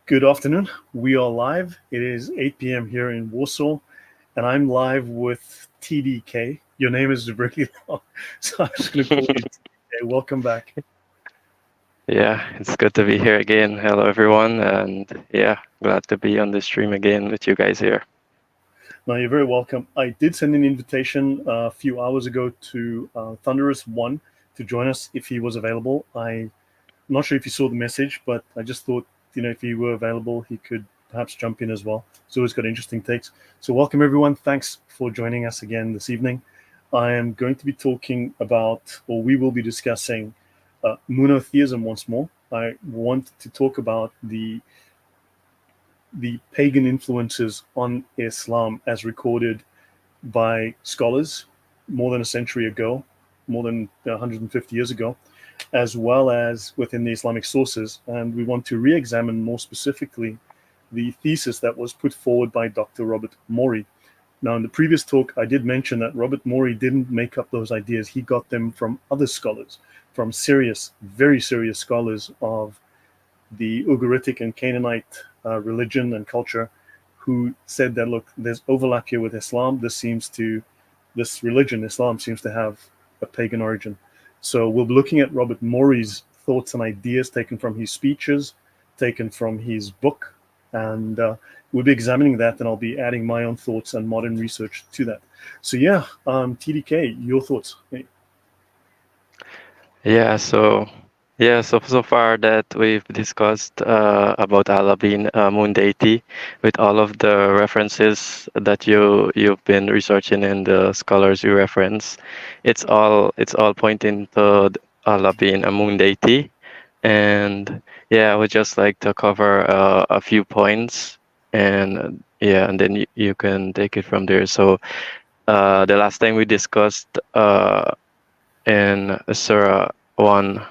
Good afternoon. We are live. It is 8 p.m. here in Warsaw, and I'm live with TDK. Your name is really long, so I'm just going to call you TDK. Welcome back. Yeah, it's good to be here again. Hello, everyone. And yeah, glad to be on the stream again with you guys here. No, you're very welcome. I did send an invitation a few hours ago to Thunderous One to join us if he was available. I'm not sure if you saw the message, but I just thought, if he were available, he could perhaps jump in as well. So it's got interesting takes. So welcome, everyone. Thanks for joining us again this evening. I am going to be talking about, or we will be discussing monotheism once more. I want to talk about the pagan influences on Islam as recorded by scholars more than a century ago, more than 150 years ago, as well as within the Islamic sources. And we want to re-examine more specifically the thesis that was put forward by Dr. Robert Morey. Now, in the previous talk, I did mention that Robert Morey didn't make up those ideas. He got them from other scholars, from serious, very serious scholars of the Ugaritic and Canaanite religion and culture, who said that, look, there's overlap here with Islam. This religion, Islam, seems to have a pagan origin. So we'll be looking at Robert Morey's thoughts and ideas taken from his speeches, taken from his book, and we'll be examining that, and I'll be adding my own thoughts and modern research to that. So yeah, TDK, your thoughts? So far that we've discussed about Allah being a moon deity, with all of the references that you've been researching and the scholars you reference, it's all pointing to Allah being a moon deity. And yeah, I would just like to cover a few points, and and then you can take it from there. So the last time we discussed in Surah 1,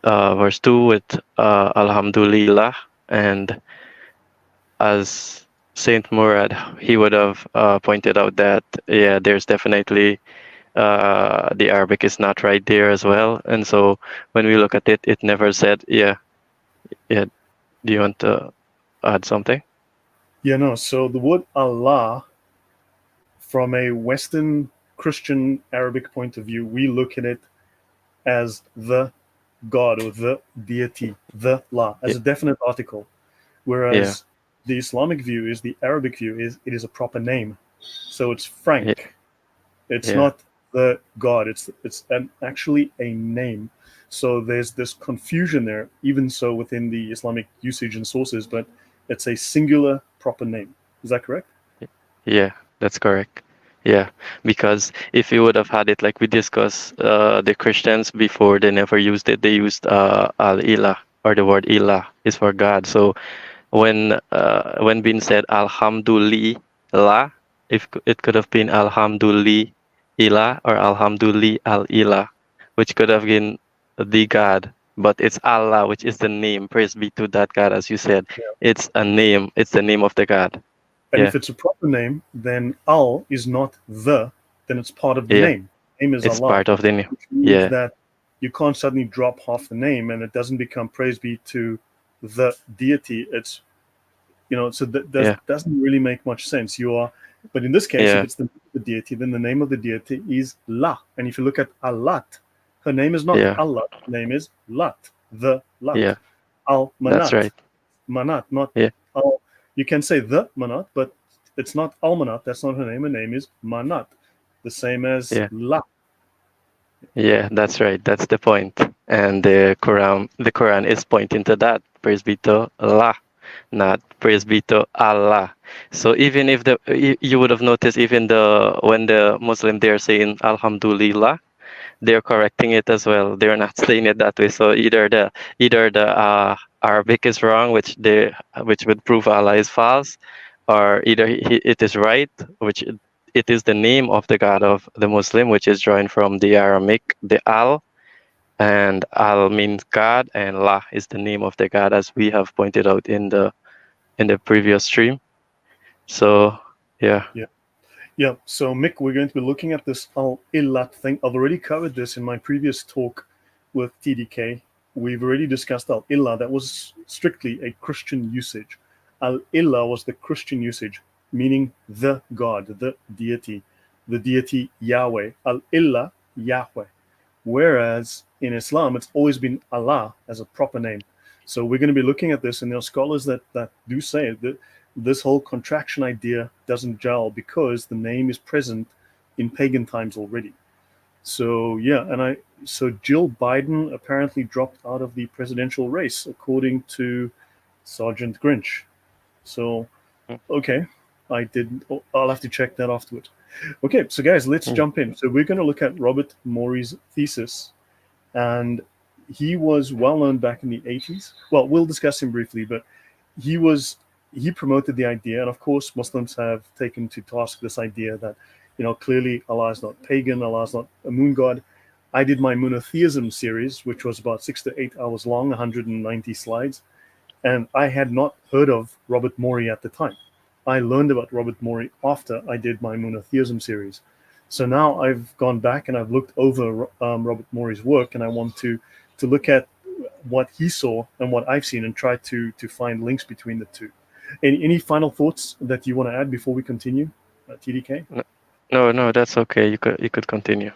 verse 2 with Alhamdulillah, and as Saint Murad, he would have pointed out that there's definitely the Arabic is not right there as well, and so when we look at it, it never said yeah. Do you want to add something? Yeah, no. So the word Allah, from a Western Christian Arabic point of view, we look at it as the God or the deity, the La, as a definite article. Whereas the Islamic view is the Arabic view is it is a proper name. So it's frank. It's not the God. It's actually a name. So there's this confusion there, even so within the Islamic usage and sources, but it's a singular proper name. Is that correct? Yeah, that's correct. Yeah, because if you would have had it like we discussed, the Christians before, they never used it. They used al-ilah, or the word ilah is for God. So when being said alhamdulillah, if it could have been alhamdulillah or alhamdulillah al-ilah, which could have been the God, but it's Allah, which is the name. Praise be to that God, as you said. It's a name. It's the name of the God. And if it's a proper name, then al is not the, then it's part of the name. Name is it's Allah. Part of the name. Which means that you can't suddenly drop half the name and it doesn't become praise be to the deity. It's, so that doesn't really make much sense. But in this case, if it's the deity, then the name of the deity is La. And if you look at Allat, her name is not Allah, her name is Lat, the Lat. Al-Manat. That's right. Manat, not Al. You can say the Manat, but it's not Al-Manat. That's not her name. Her name is Manat, the same as La. Yeah, that's right. That's the point. And the Quran is pointing to that. Praise be to Allah, not praise be to Allah. So even if you would have noticed, even when the Muslim, they're saying Alhamdulillah, they're correcting it as well. They're not saying it that way. So either the Arabic is wrong, which would prove Allah is false, or either it is right, which it is the name of the God of the Muslim, which is drawn from the Aramaic, the Al, and Al means God, and La is the name of the God, as we have pointed out in the previous stream. So yeah. So Mick, we're going to be looking at this al-illat thing. I've already covered this in my previous talk with TDK, we've already discussed Al-Ilah. That was strictly a Christian usage. Al-Ilah was the Christian usage, meaning the God, the deity Yahweh. Al-Ilah, Yahweh. Whereas in Islam, it's always been Allah as a proper name. So we're going to be looking at this, and there are scholars that do say that this whole contraction idea doesn't gel because the name is present in pagan times already. So yeah, so Jill Biden apparently dropped out of the presidential race, according to Sergeant Grinch. So okay, I'll have to check that afterwards. Okay, so guys, let's jump in. So we're going to look at Robert Morey's thesis, and he was well known back in the 80s. Well, we'll discuss him briefly, but he promoted the idea, and of course Muslims have taken to task this idea that, clearly Allah is not pagan, Allah is not a moon god. I did my monotheism series, which was about 6 to 8 hours long, 190 slides, and I had not heard of Robert Morey at the time. I learned about Robert Morey after I did my monotheism series. So now I've gone back and I've looked over Robert Morey's work, and I want to look at what he saw and what I've seen and try to find links between the two. Any final thoughts that you want to add before we continue, TDK? No, that's okay. You could continue.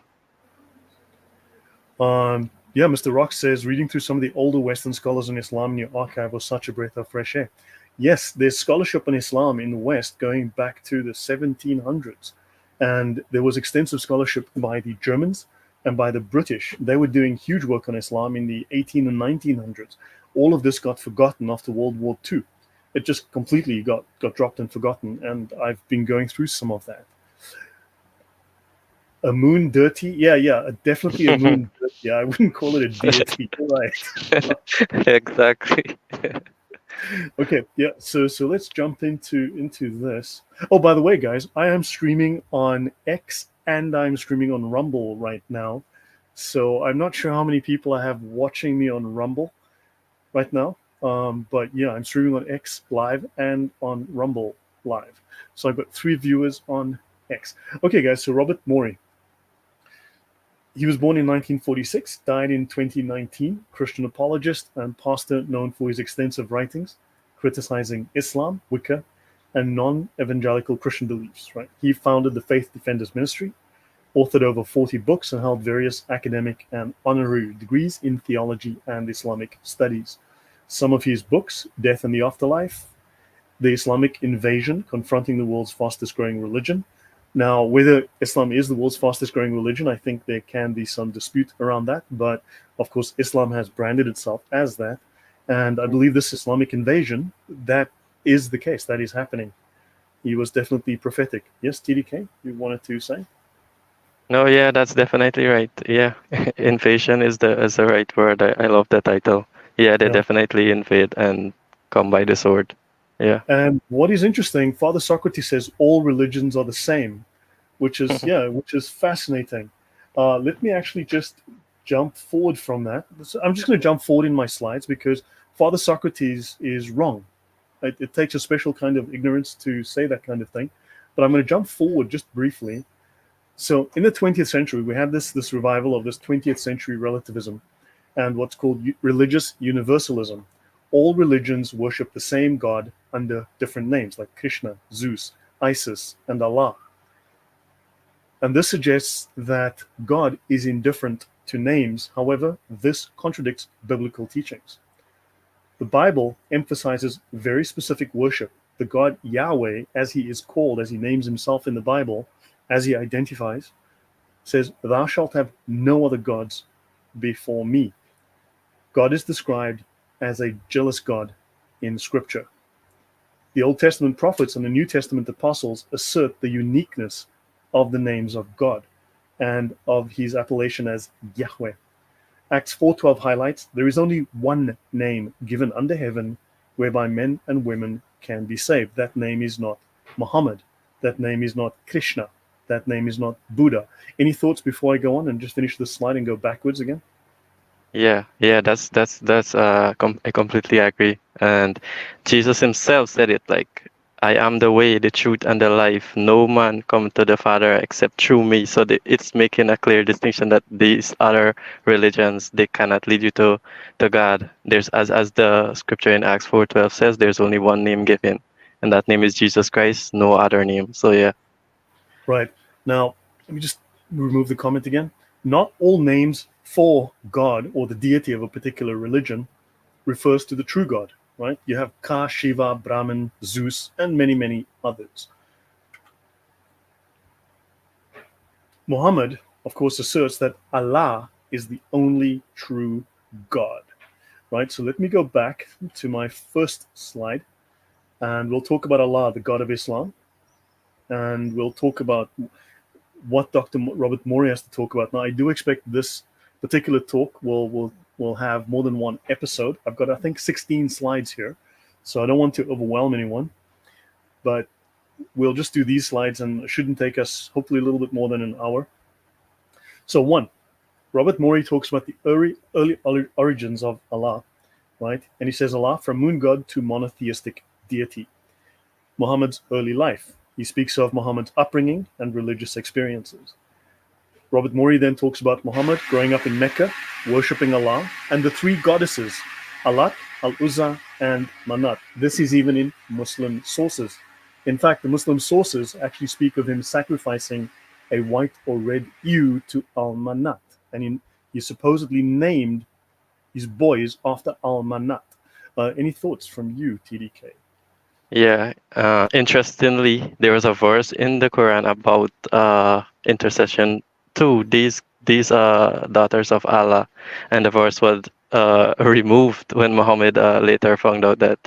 Yeah, Mr. Rock says, reading through some of the older Western scholars on Islam in your archive was such a breath of fresh air. Yes, there's scholarship on Islam in the West going back to the 1700s. And there was extensive scholarship by the Germans and by the British. They were doing huge work on Islam in the 18 and 1900s. All of this got forgotten after World War II. It just completely got dropped and forgotten. And I've been going through some of that. A moon dirty? Yeah, definitely a moon dirty. Yeah, I wouldn't call it a deity. Right. Exactly. Okay, yeah, so let's jump into this. Oh, by the way, guys, I am streaming on X and I'm streaming on Rumble right now. So I'm not sure how many people I have watching me on Rumble right now. But yeah, I'm streaming on X live and on Rumble live. So I've got 3 viewers on X. Okay, guys, so Robert Morey. He was born in 1946, died in 2019, Christian apologist and pastor known for his extensive writings criticizing Islam, Wicca, and non-evangelical Christian beliefs. Right? He founded the Faith Defenders Ministry, authored over 40 books, and held various academic and honorary degrees in theology and Islamic studies. Some of his books, Death and the Afterlife, The Islamic Invasion, Confronting the World's Fastest Growing Religion. Now, whether Islam is the world's fastest growing religion, I think there can be some dispute around that. But of course, Islam has branded itself as that. And I believe this Islamic invasion, that is the case. That is happening. He was definitely prophetic. Yes, TDK, you wanted to say? No, yeah, that's definitely right. Yeah, invasion is the right word. I love the title. Yeah, they definitely invade and come by the sword. Yeah. And what is interesting, Father Socrates says all religions are the same, which is which is fascinating. Let me actually just jump forward from that. So I'm just going to jump forward in my slides because Father Socrates is wrong. It takes a special kind of ignorance to say that kind of thing. But I'm going to jump forward just briefly. So in the 20th century, we had this revival of this 20th century relativism and what's called religious universalism. All religions worship the same God under different names like Krishna, Zeus, Isis, and Allah. And this suggests that God is indifferent to names. However, this contradicts biblical teachings. The Bible emphasizes very specific worship. The God Yahweh, as he is called, as he names himself in the Bible, as he identifies, says, "Thou shalt have no other gods before me." God is described as a jealous God in Scripture. The Old Testament prophets and the New Testament apostles assert the uniqueness of the names of God and of his appellation as Yahweh. Acts 4:12 highlights, there is only one name given under heaven whereby men and women can be saved. That name is not Muhammad. That name is not Krishna. That name is not Buddha. Any thoughts before I go on and just finish this slide and go backwards again? Yeah, I completely agree. And Jesus himself said it like I am the way, the truth, and the life. No man come to the Father except through me. So it's making a clear distinction that these other religions, they cannot lead you to God. There's, as the scripture in Acts 4:12 says, there's only one name given, and that name is Jesus Christ, no other name. So yeah. Right. Now, let me just remove the comment again. Not all names for God or the deity of a particular religion refers to the true God, right? You have Ka, Shiva, Brahman, Zeus, and many, many others. Muhammad, of course, asserts that Allah is the only true God, right? So let me go back to my first slide, and we'll talk about Allah, the God of Islam, and we'll talk about what Dr. Robert Morey has to talk about. Now, I do expect this particular talk will have more than one episode. I've got, I think, 16 slides here, so I don't want to overwhelm anyone, but we'll just do these slides, and it shouldn't take us, hopefully, a little bit more than an hour. So, one, Robert Morey talks about the early origins of Allah, right? And he says Allah from moon god to monotheistic deity. Muhammad's early life. He speaks of Muhammad's upbringing and religious experiences. Robert Morey then talks about Muhammad growing up in Mecca, worshipping Allah, and the three goddesses, Allat, Al-Uzza, and Manat. This is even in Muslim sources. In fact, the Muslim sources actually speak of him sacrificing a white or red ewe to Al-Manat, and he supposedly named his boys after Al-Manat. Any thoughts from you, TDK? Yeah, interestingly, there was a verse in the Quran about intercession to these daughters of Allah, and the verse was removed when Muhammad later found out that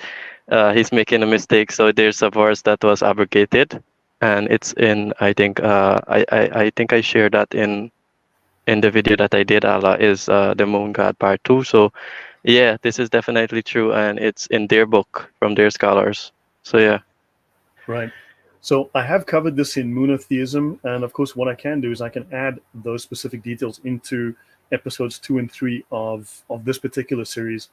he's making a mistake. So there's a verse that was abrogated, and it's in, I think I think I shared that in the video that I did. Allah is the moon god part 2. So yeah, this is definitely true, and it's in their book from their scholars. So yeah. Right. So I have covered this in monotheism, and of course what I can do is I can add those specific details into episodes 2 and 3 of this particular series.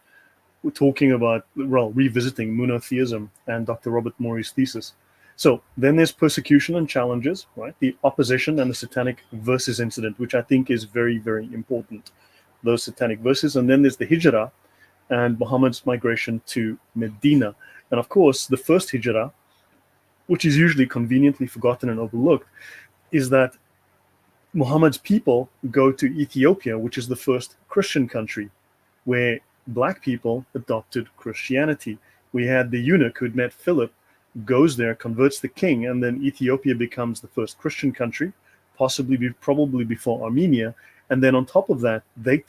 We're talking about, well, revisiting monotheism and Dr. Robert Morey's thesis. So then there's persecution and challenges, right? The opposition and the satanic verses incident, which I think is very, very important, those satanic verses. And then there's the hijrah and Muhammad's migration to Medina. And of course, the first hijrah, which is usually conveniently forgotten and overlooked, is that Muhammad's people go to Ethiopia, which is the first Christian country, where black people adopted Christianity. We had the eunuch who'd met Philip, goes there, converts the king, and then Ethiopia becomes the first Christian country, probably before Armenia. And then on top of that, they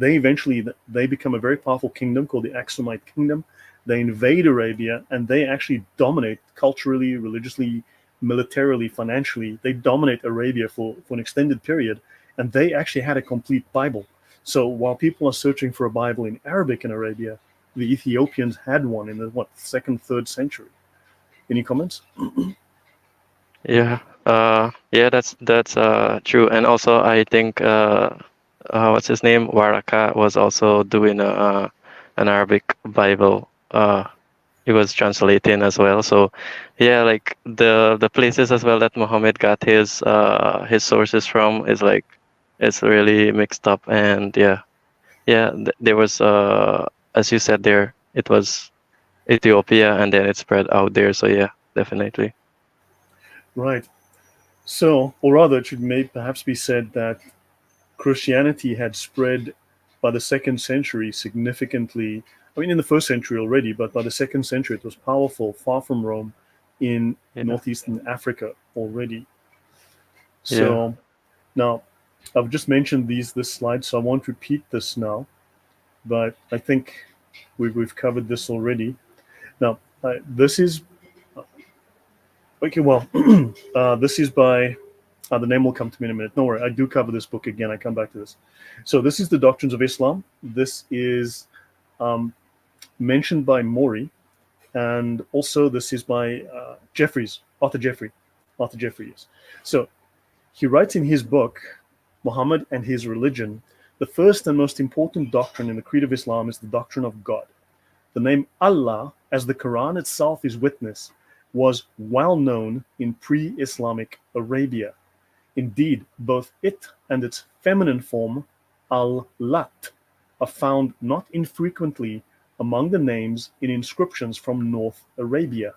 eventually become a very powerful kingdom called the Aksumite Kingdom. They invade Arabia, and they actually dominate culturally, religiously, militarily, financially. They dominate Arabia for an extended period, and they actually had a complete Bible. So while people are searching for a Bible in Arabic in Arabia, the Ethiopians had one in the 2nd, 3rd century. Any comments? Yeah. Yeah, that's true. And also, I think what's his name? Waraka was also doing an Arabic Bible. He was translating as well. So yeah, like the places as well that Muhammad got his sources from is like, it's really mixed up. And yeah, there was as you said there, it was Ethiopia, and then it spread out there. So yeah, definitely. Right. So, or rather, it should perhaps be said that Christianity had spread by the 2nd century significantly. I mean, in the 1st century already, but by the 2nd century, it was powerful, far from Rome, in northeastern Africa already. So now, I've just mentioned this slide, so I won't repeat this now, but I think we've covered this already. Now, this is okay. Well, this is by. The name will come to me in a minute. Don't worry, I do cover this book again. I come back to this. So this is the Doctrines of Islam. This is mentioned by Morey, and also this is by Arthur Jeffrey. Yes. So he writes in his book, Muhammad and His Religion, the first and most important doctrine in the creed of Islam is the doctrine of God. The name Allah, as the Quran itself is witness, was well known in pre-Islamic Arabia. Indeed, both it and its feminine form, al-Lat, are found not infrequently among the names in inscriptions from North Arabia.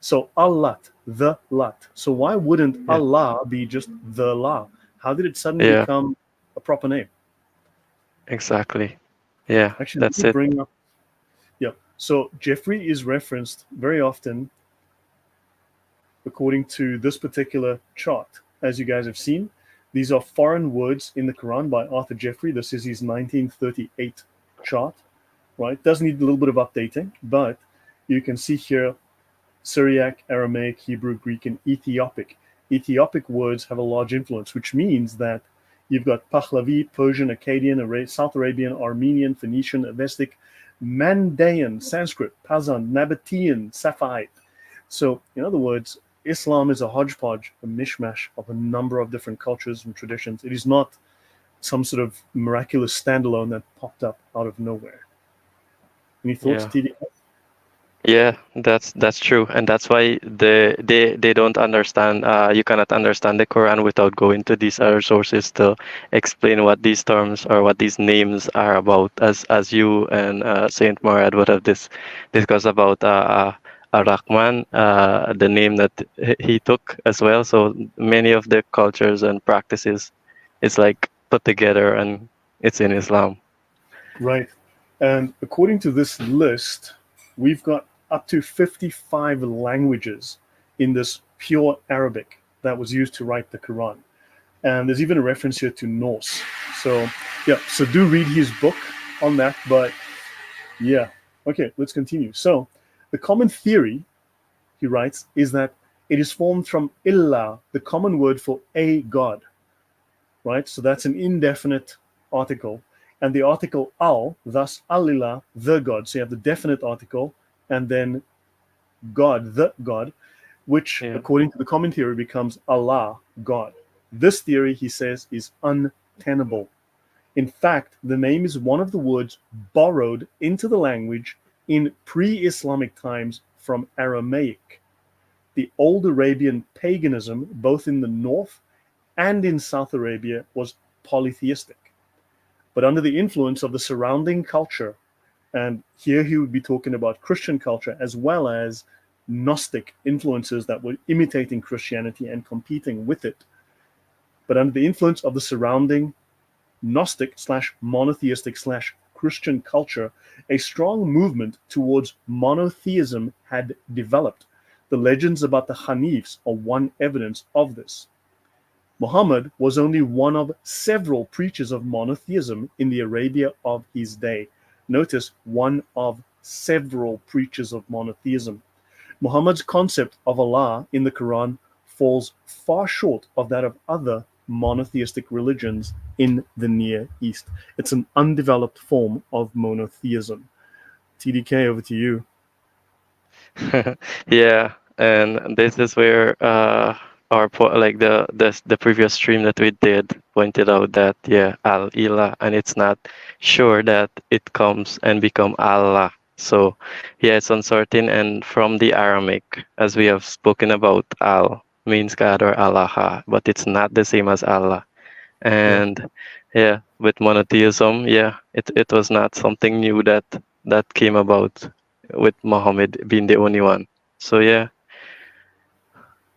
So al-Lat, the Lat. So why wouldn't Yeah. Allah be just the La? How did it suddenly Yeah. become a proper name? Exactly. Yeah. Actually, let That's me it. bring up. Yeah. So Jeffrey is referenced very often according to this particular chart. As you guys have seen, these are foreign words in the Quran by Arthur Jeffrey. This is his 1938 chart, right? Does need a little bit of updating, but you can see here Syriac, Aramaic, Hebrew, Greek, and Ethiopic. Ethiopic words have a large influence, which means that you've got Pahlavi, Persian, Akkadian, South Arabian, Armenian, Phoenician, Avestic, Mandaean, Sanskrit, Pazan, Nabatean, Safaite. So, in other words, Islam is a hodgepodge, a mishmash of a number of different cultures and traditions. It is not some sort of miraculous standalone that popped up out of nowhere. Any thoughts, Yeah. TD? Yeah, that's true, and that's why they don't understand. You cannot understand the Quran without going to these other sources to explain what these terms or what these names are about. As you and Saint Murad would have discussed about Ar-Rahman, the name that he took as well. So many of the cultures and practices, it's like put together, and it's in Islam. Right. And according to this list, we've got up to 55 languages in this pure Arabic that was used to write the Quran. And there's even a reference here to Norse. So, yeah, so do read his book on that. But yeah, okay, let's continue. So, the common theory, he writes, is that it is formed from illah, the common word for a god, right? So that's an indefinite article. And the article al, thus alillah, the god. So you have the definite article and then God, the God, which, Yeah. according to the common theory, becomes Allah, God. This theory, he says, is untenable. In fact, the name is one of the words borrowed into the language in pre-Islamic times from Aramaic. The old Arabian paganism, both in the north and in South Arabia, was polytheistic. But under the influence of the surrounding culture, and here he would be talking about Christian culture as well as Gnostic influences that were imitating Christianity and competing with it. But under the influence of the surrounding Gnostic slash monotheistic slash Christian culture, a strong movement towards monotheism had developed. The legends about the Hanifs are one evidence of this. Muhammad was only one of several preachers of monotheism in the Arabia of his day. Notice, one of several preachers of monotheism. Muhammad's concept of Allah in the Quran falls far short of that of other monotheistic religions in the Near East. It's an undeveloped form of monotheism. TDK, over to you. Yeah, and this is where like the previous stream that we did pointed out that yeah, Al Ilah, and it's not sure that it comes and become Allah. So yeah, it's uncertain, and from the Aramaic, as we have spoken about, Al means God or Allah, but it's not the same as Allah. Yeah. And yeah, with monotheism, yeah, it was not something new that came about with Muhammad being the only one. So yeah.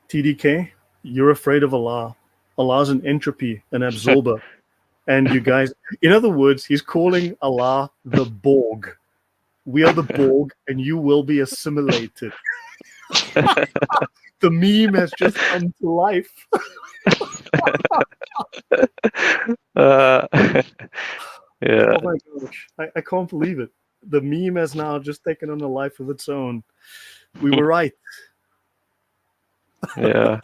TDK, you're afraid of Allah. Allah's an entropy, an absorber. And you guys, in other words, he's calling Allah the Borg. We are the Borg, and you will be assimilated. The meme has just come to life. Yeah. Oh my gosh. I can't believe it. The meme has now just taken on a life of its own. We were right. Yeah.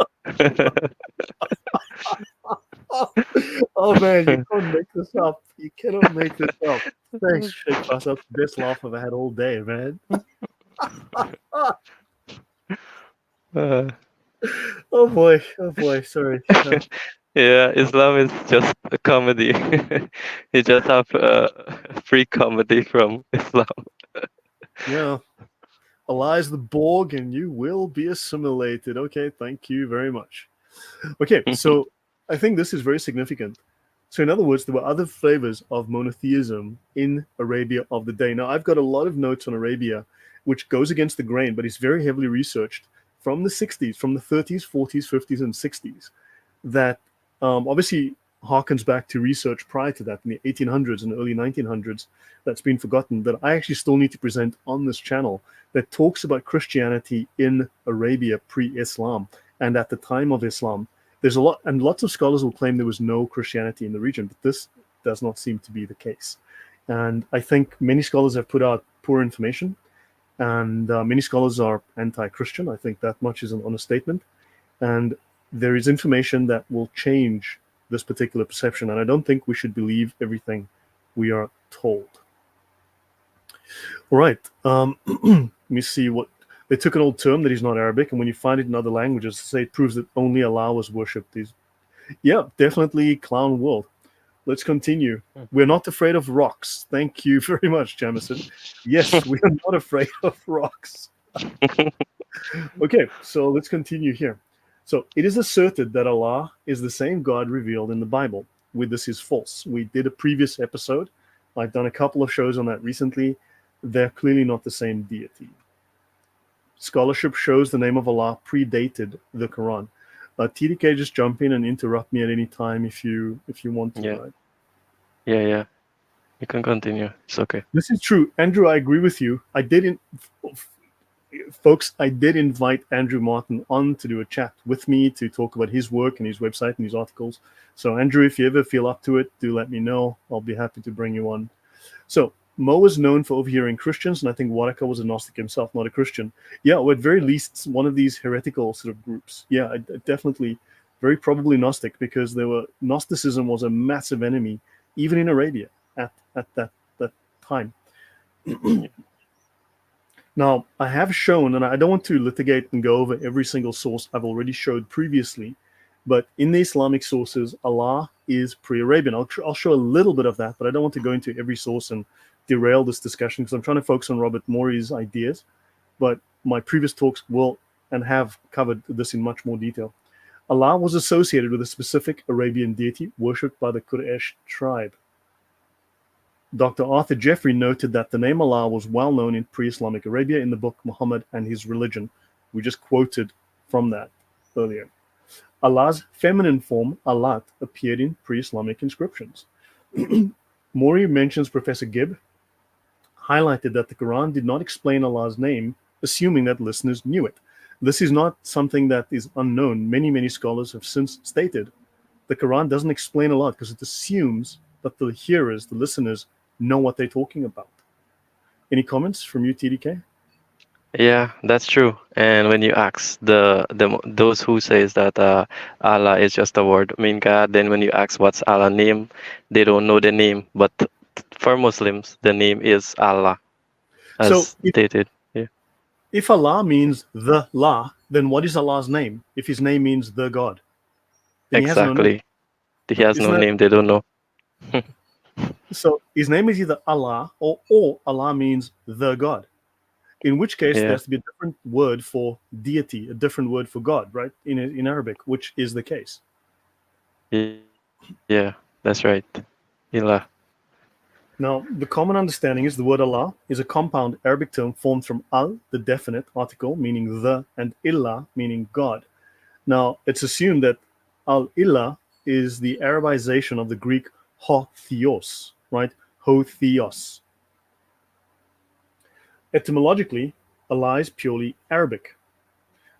Oh man, you can't make this up. You cannot make this up. Thanks, Sheikh Faisal. Best laugh I've had all day, man. Uh, Oh boy, sorry. yeah, Islam is just a comedy. You just have free comedy from Islam. Yeah. Allah is the Borg and you will be assimilated. Okay, thank you very much. Okay, so I think this is very significant. So in other words, there were other flavors of monotheism in Arabia of the day. Now, I've got a lot of notes on Arabia, which goes against the grain, but it's very heavily researched from the 60s, from the 30s, 40s, 50s, and 60s, that obviously harkens back to research prior to that in the 1800s and early 1900s that's been forgotten, that I actually still need to present on this channel, that talks about Christianity in Arabia pre-Islam and at the time of Islam. There's a lot, and lots of scholars will claim there was no Christianity in the region, but this does not seem to be the case. And I think many scholars have put out poor information, and many scholars are anti-Christian. I think that much is an honest statement. And there is information that will change this particular perception, and I don't think we should believe everything we are told. All right, let me see what they took an old term that is not Arabic, and when you find it in other languages, say it proves that only Allah was worshipped. Yeah, definitely clown world. Let's continue. We're not afraid of rocks. Thank you very much, Jamison. Yes, we are not afraid of rocks. Okay, so let's continue here. So it is asserted that Allah is the same God revealed in the Bible. This is false. We did a previous episode. I've done a couple of shows on that recently. They're clearly not the same deity. Scholarship shows the name of Allah predated the Quran. TDK, just jump in and interrupt me at any time if you want to. Yeah. Right? Yeah. You can continue. It's okay. This is true. Andrew, I agree with you. Folks, I did invite Andrew Martin on to do a chat with me to talk about his work and his website and his articles. So Andrew, if you ever feel up to it, do let me know. I'll be happy to bring you on. So Mo was known for overhearing Christians, and I think Waraka was a Gnostic himself, not a Christian. Yeah, or at very least one of these heretical sort of groups. Yeah, definitely, very probably Gnostic, because Gnosticism was a massive enemy, even in Arabia at that time. Now, I have shown, and I don't want to litigate and go over every single source I've already showed previously, but in the Islamic sources, Allah is pre-Arabian. I'll show a little bit of that, but I don't want to go into every source and derail this discussion because I'm trying to focus on Robert Morey's ideas. But my previous talks will and have covered this in much more detail. Allah was associated with a specific Arabian deity worshipped by the Quraysh tribe. Dr. Arthur Jeffrey noted that the name Allah was well known in pre-Islamic Arabia in the book Muhammad and His Religion. We just quoted from that earlier. Allah's feminine form, Allat, appeared in pre-Islamic inscriptions. Morey mentions Professor Gibb highlighted that the Quran did not explain Allah's name, assuming that listeners knew it. This is not something that is unknown. Many scholars have since stated the Quran doesn't explain a lot because it assumes that the hearers, the listeners, know what they're talking about. Any comments from you, TDK? Yeah, that's true. And when you ask those who says that Allah is just a word, I mean God, then when you ask what's Allah name, they don't know the name. But for Muslims, the name is Allah, as stated. Yeah. If Allah means the La, then what is Allah's name? If His name means the God, then Exactly. He has no name. He has no name. They don't know. So His name is either Allah or Allah means the God. In which case, there has to be a different word for deity, a different word for God, right? In Arabic, which is the case. Yeah, that's right. Ilah. Now, the common understanding is the word Allah is a compound Arabic term formed from al, the definite article, meaning the, and illah, meaning God. Now, it's assumed that al-illah is the Arabization of the Greek ho theos, right? Ho theos. Etymologically, Allah is purely Arabic,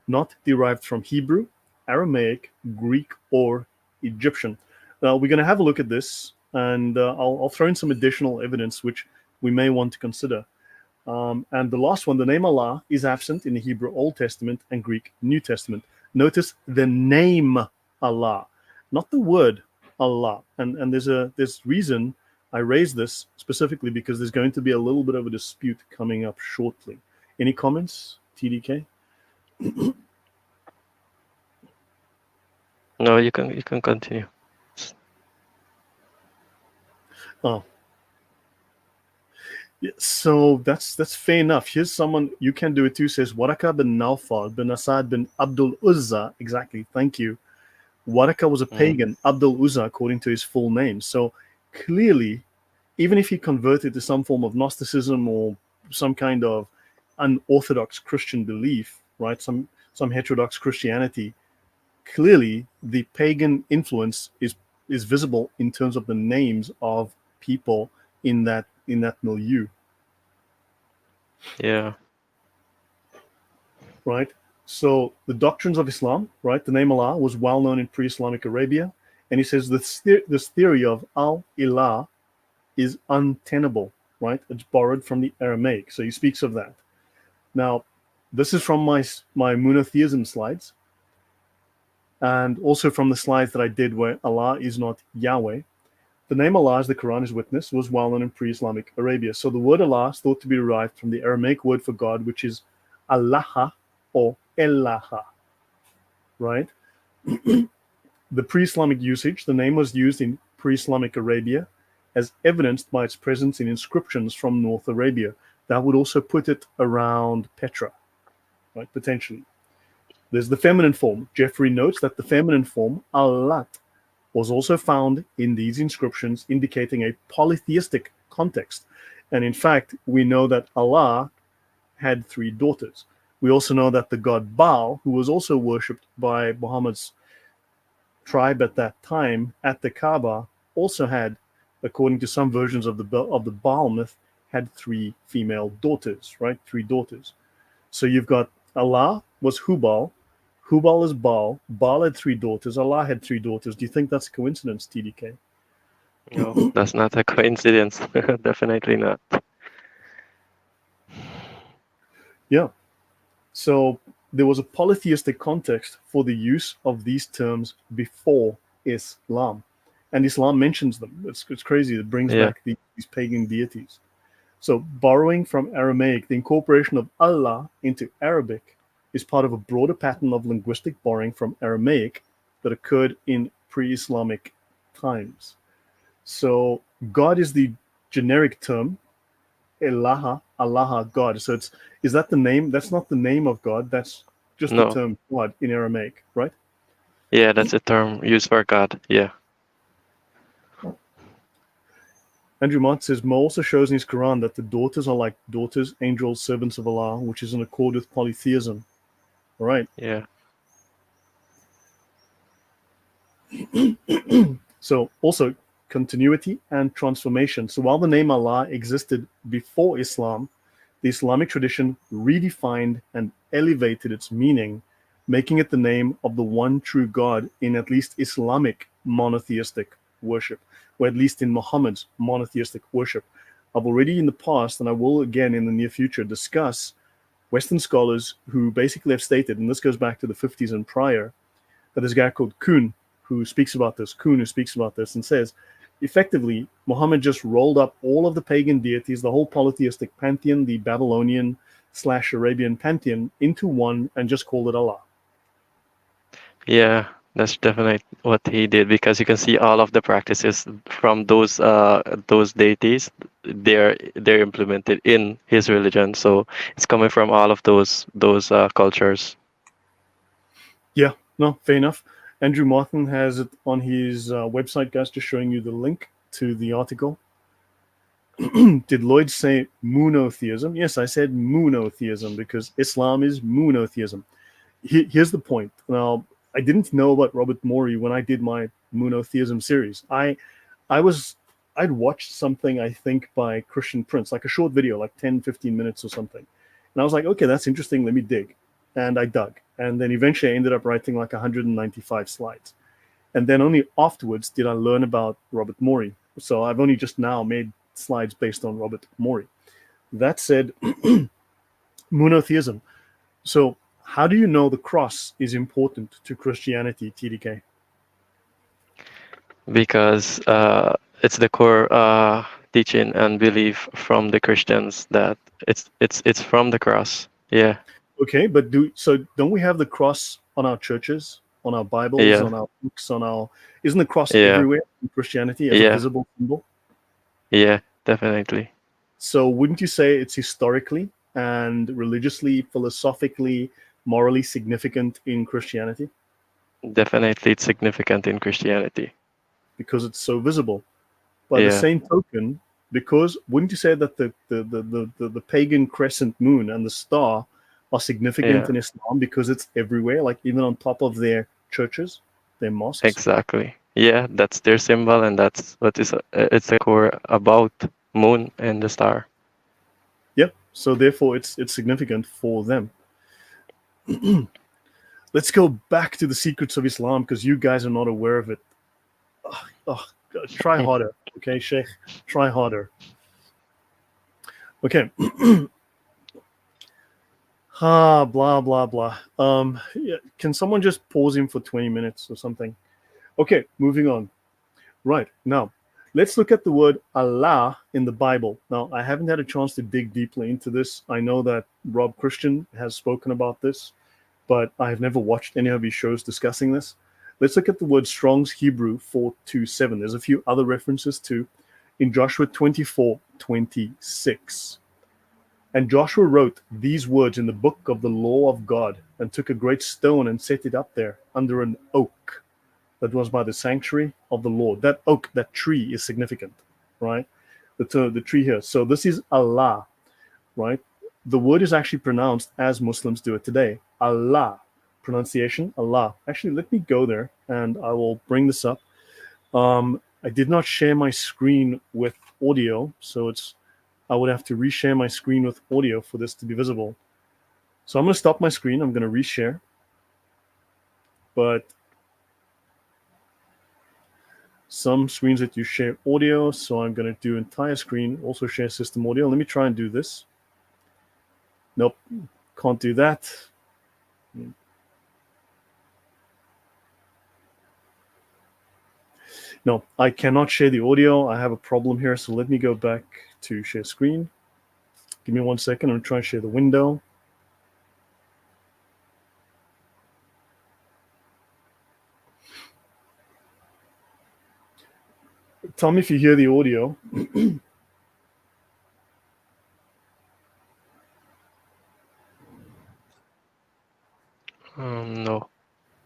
not derived from Hebrew, Aramaic, Greek, or Egyptian. Now, we're going to have a look at this, and I'll throw in some additional evidence which we may want to consider. And the last one, the name Allah, is absent in the Hebrew Old Testament and Greek New Testament. Notice the name Allah, not the word Allah. And there's reason I raise this specifically because there's going to be a little bit of a dispute coming up shortly. Any comments, TDK? No, you can continue. Oh. Yeah, so that's fair enough. Here's someone you can do it too. Says Waraka bin Naufal bin Asad bin Abdul Uzza. Exactly. Thank you. Waraka was a Mm. pagan. Abdul Uzza, according to his full name. So clearly, even if he converted to some form of Gnosticism or some kind of unorthodox Christian belief, right? Some heterodox Christianity. Clearly, the pagan influence is visible in terms of the names of people in that milieu. Yeah. Right? So the doctrines of Islam, right? The name Allah was well known in pre-Islamic Arabia, and he says this theory of al-ilah is untenable, right? It's borrowed from the Aramaic, so he speaks of that. Now, this is from my monotheism slides, and also from the slides that I did where Allah is not Yahweh. The name Allah, as the Quran is witness, was well known in pre-Islamic Arabia. So the word Allah is thought to be derived from the Aramaic word for God, which is Allah or Ellaha, right? The pre-Islamic usage, the name was used in pre-Islamic Arabia as evidenced by its presence in inscriptions from North Arabia. That would also put it around Petra, right? Potentially. There's the feminine form. Jeffrey notes that the feminine form, Allat, was also found in these inscriptions, indicating a polytheistic context. And in fact, we know that Allah had 3 daughters. We also know that the god Baal, who was also worshipped by Muhammad's tribe at that time at the Kaaba, also had, according to some versions of the Baal myth, had 3 female daughters, right? 3 daughters. So you've got Allah was Hubal, Hubal is Baal, Baal had 3 daughters, Allah had 3 daughters. Do you think that's a coincidence, TDK? No, that's not a coincidence. Definitely not. Yeah. So there was a polytheistic context for the use of these terms before Islam. And Islam mentions them. It's crazy. It brings Yeah. back these pagan deities. So borrowing from Aramaic, the incorporation of Allah into Arabic is part of a broader pattern of linguistic borrowing from Aramaic that occurred in pre-Islamic times. So God is the generic term, Elaha, Allah, God. So is that the name? That's not the name of God. That's just the No. term God in Aramaic, right? Yeah, that's a term used for God. Yeah. Andrew Mott says Mo also shows in his Quran that the daughters are like daughters, angels, servants of Allah, which is in accord with polytheism. All right. Yeah. So also continuity and transformation. So while the name Allah existed before Islam, the Islamic tradition redefined and elevated its meaning, making it the name of the one true God in at least Islamic monotheistic worship, or at least in Muhammad's monotheistic worship. I've already in the past, and I will again in the near future, discuss Western scholars who basically have stated, and this goes back to the 50s and prior, that there's a guy called Kuhn who speaks about this, and says, effectively, Muhammad just rolled up all of the pagan deities, the whole polytheistic pantheon, the Babylonian / Arabian pantheon, into one and just called it Allah. Yeah, that's definitely what he did, because you can see all of the practices from those deities. They're implemented in his religion, so it's coming from all of those cultures. Yeah, no, fair enough. Andrew Martin has it on his website, guys, just showing you the link to the article. Did Lloyd say monotheism? Yes, I said monotheism because Islam is monotheism. Here's the point. Now, I didn't know about Robert Morey when I did my monotheism series. I'd watched something, I think, by Christian Prince, like a short video, like 10, 15 minutes or something. And I was like, okay, that's interesting. Let me dig. And I dug. And then eventually I ended up writing like 195 slides. And then only afterwards did I learn about Robert Morey. So I've only just now made slides based on Robert Morey. That said, monotheism. So how do you know the cross is important to Christianity, TDK? Because it's the core teaching and belief from the Christians that it's from the cross. Yeah. Okay, but don't we have the cross on our churches, on our Bibles, Yeah. on our books, on our? Isn't the cross Yeah. everywhere in Christianity as a Yeah. visible symbol? Yeah. Definitely. So wouldn't you say it's historically and religiously, philosophically, morally significant in Christianity? Definitely, it's significant in Christianity. Because it's so visible. By the Yeah, same token, because wouldn't you say that the pagan crescent moon and the star are significant yeah, in Islam because it's everywhere, like even on top of their churches, their mosques? exactly. Yeah, that's their symbol, and that's what is it's the core about moon and the star. Yep. So therefore, it's significant for them. Let's go back to the secrets of Islam because you guys are not aware of it. Oh, try harder, okay, Sheikh. Try harder. Okay. Blah blah blah. Yeah, can someone just pause him for 20 minutes or something? Okay, moving on. Right now, let's look at the word Allah in the Bible. Now, I haven't had a chance to dig deeply into this. I know that Rob Christian has spoken about this, but I have never watched any of his shows discussing this. Let's look at the word Strong's Hebrew 427. There's a few other references too in Joshua 24:26. And Joshua wrote these words in the book of the law of God and took a great stone and set it up there under an oak that was by the sanctuary of the Lord. That oak, that tree is significant, right? The tree here. So this is Allah, right? The word is actually pronounced as Muslims do it today. Allah. Pronunciation, Allah. Actually, let me go there and I will bring this up. I did not share my screen with audio, so I would have to reshare my screen with audio for this to be visible. So I'm going to stop my screen. I'm going to reshare. But some screens that you share audio, so I'm going to do entire screen, also share system audio. Let me try and do this. Nope, can't do that. No, I cannot share the audio. I have a problem here, so let me go back to share screen. Give me 1 second. I'm going to try and share the window. Tell me if you hear the audio. No,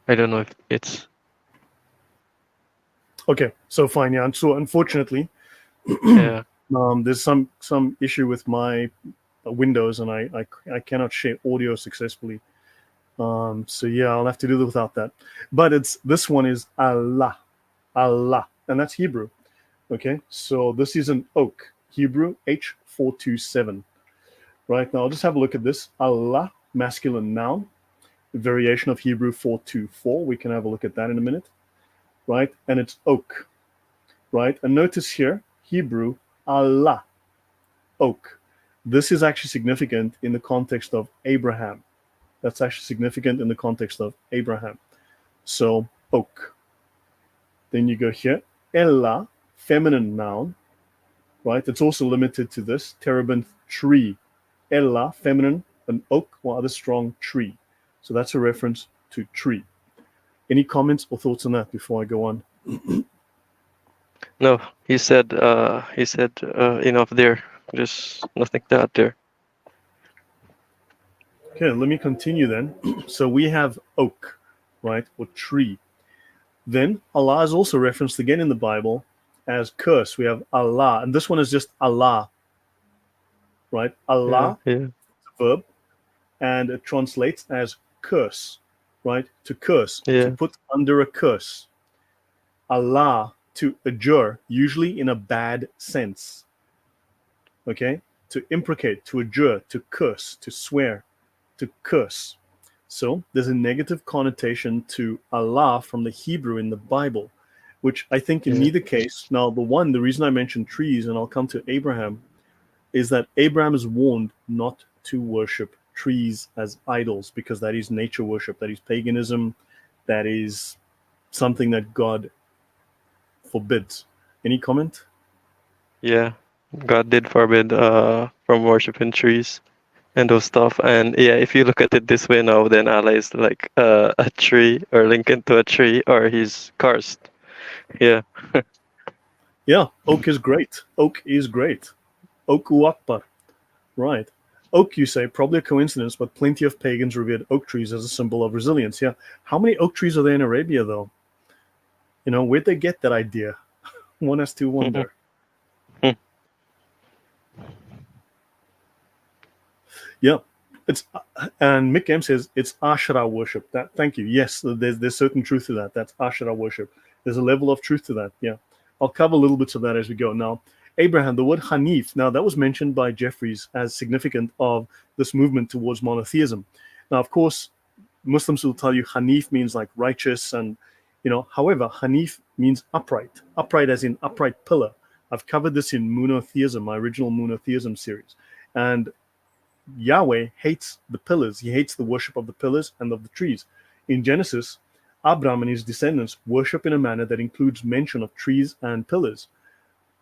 I don't know if it's. Okay, so fine, yeah. So unfortunately, Yeah, there's some issue with my Windows, and I cannot share audio successfully. So yeah, I'll have to do it without that. But this one is Allah, Allah, and that's Hebrew. Okay, so this is an oak, Hebrew H427. Right now, I'll just have a look at this. Allah, masculine noun, variation of Hebrew 424. We can have a look at that in a minute. Right, and it's oak. Right, and notice here, Hebrew Allah, oak. This is actually significant in the context of Abraham. That's actually significant in the context of Abraham. So, oak. Then you go here, Ella, feminine noun, right? It's also limited to this, terebinth, tree. Ella, feminine, an oak or other strong tree. So that's a reference to tree. Any comments or thoughts on that before I go on? no, he said enough there. There's nothing to add there. Okay, let me continue then. So we have oak, right, or tree. Then Allah is also referenced again in the Bible as curse. We have Allah, and this one is just Allah, right? Yeah, Allah, yeah, verb, and it translates as curse, right? To curse, to yeah, put under a curse. Allah, to adjure, usually in a bad sense. Okay? To imprecate, to adjure, to curse, to swear, to curse. So there's a negative connotation to Allah from the Hebrew in the Bible, which I think in yeah, neither case. Now, the reason I mentioned trees, and I'll come to Abraham, is that Abraham is warned not to worship trees as idols because that is nature worship, that is paganism, that is something that God forbids. Any comment? yeah. God did forbid from worshiping trees and those stuff. And yeah, if you look at it this way now, then Allah is like a tree or likened to a tree, or he's cursed. Yeah, Yeah, oak is great. Oak is great. Oku Akbar. Right. Oak, you say, probably a coincidence, but plenty of pagans revered oak trees as a symbol of resilience. Yeah. How many oak trees are there in Arabia, though? Where'd they get that idea? One has to wonder. Yeah. It's and Mick M says it's Ashra worship. Thank you. Yes, there's certain truth to that. That's Ashra worship. There's a level of truth to that. Yeah. I'll cover little bits of that as we go. Now, Abraham, the word Hanif, now that was mentioned by Jeffries as significant of this movement towards monotheism. Now, of course, Muslims will tell you Hanif means like righteous, and however, Hanif means upright as in upright pillar. I've covered this in monotheism, my original monotheism series. And Yahweh hates the pillars. He hates the worship of the pillars and of the trees. In Genesis, Abraham and his descendants worship in a manner that includes mention of trees and pillars.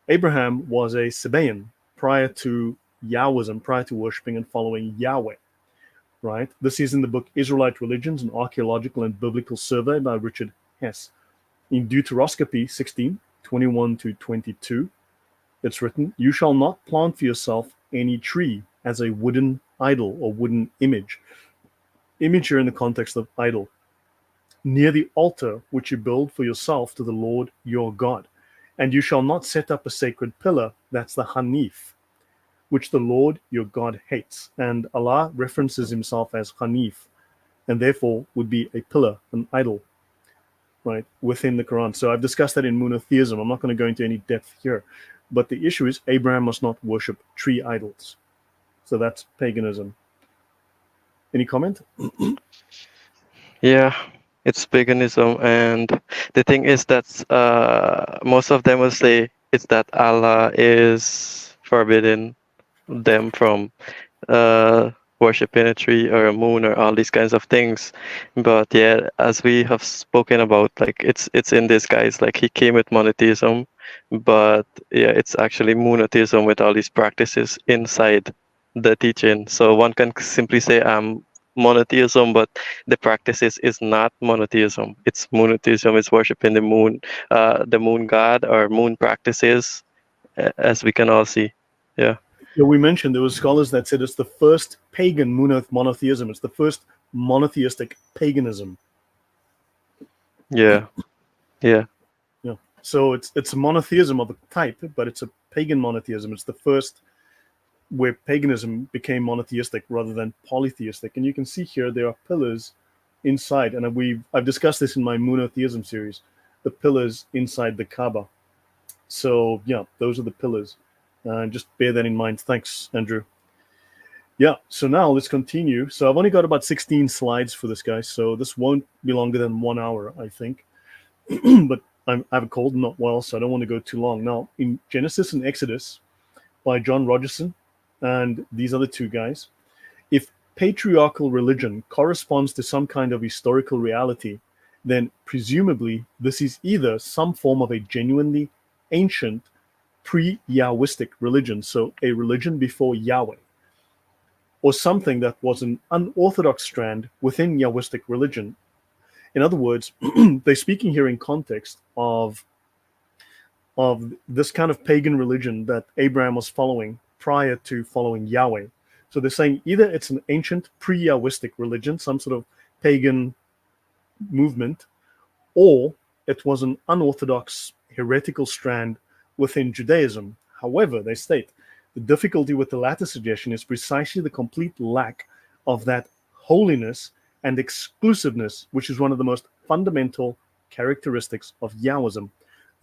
Abraham was a Sabaean prior to Yahwism, prior to worshiping and following Yahweh. Right? This is in the book Israelite Religions, an Archaeological and Biblical Survey by Richard Hess. In Deuteroscopy 16, 21 to 22, it's written, "You shall not plant for yourself any tree as a wooden idol or wooden image." Image here in the context of idol. "Near the altar which you build for yourself to the Lord your God. And you shall not set up a sacred pillar," that's the Hanif, "which the Lord your God hates." And Allah references himself as Hanif, and therefore would be a pillar, an idol, right, within the Quran. So I've discussed that in monotheism. I'm not going to go into any depth here. But the issue is Abraham must not worship tree idols. So that's paganism. Any comment? Yeah, it's paganism, and the thing is that most of them will say it's that Allah is forbidding them from worshiping a tree or a moon or all these kinds of things. But yeah, as we have spoken about, like it's in disguise. Like he came with monotheism, but yeah, it's actually monotheism with all these practices inside the teaching. So one can simply say I'm monotheism, but the practice is not monotheism. It's monotheism. It's worshiping the moon god or moon practices, as we can all see. Yeah. Yeah, we mentioned there were scholars that said it's the first pagan monotheism. It's the first monotheistic paganism. Yeah. Yeah. Yeah. So it's a monotheism of a type, but it's a pagan monotheism. It's the first where paganism became monotheistic rather than polytheistic. And you can see here there are pillars inside, and I've discussed this in my monotheism series, the pillars inside the Kaaba. So yeah, those are the pillars. Just bear that in mind. Thanks, Andrew. Yeah, so now let's continue. So I've only got about 16 slides for this, guys, so this won't be longer than 1 hour, I think. But I have a cold, not well, so I don't want to go too long. Now, in Genesis and Exodus by John Rogerson and these other two guys, if patriarchal religion corresponds to some kind of historical reality, then presumably this is either some form of a genuinely ancient pre-Yahwistic religion, so a religion before Yahweh, or something that was an unorthodox strand within Yahwistic religion. In other words, they're speaking here in context of this kind of pagan religion that Abraham was following prior to following Yahweh. So they're saying either it's an ancient pre-Yahwistic religion, some sort of pagan movement, or it was an unorthodox heretical strand within Judaism. However, they state the difficulty with the latter suggestion is precisely the complete lack of that holiness and exclusiveness, which is one of the most fundamental characteristics of Yahwism.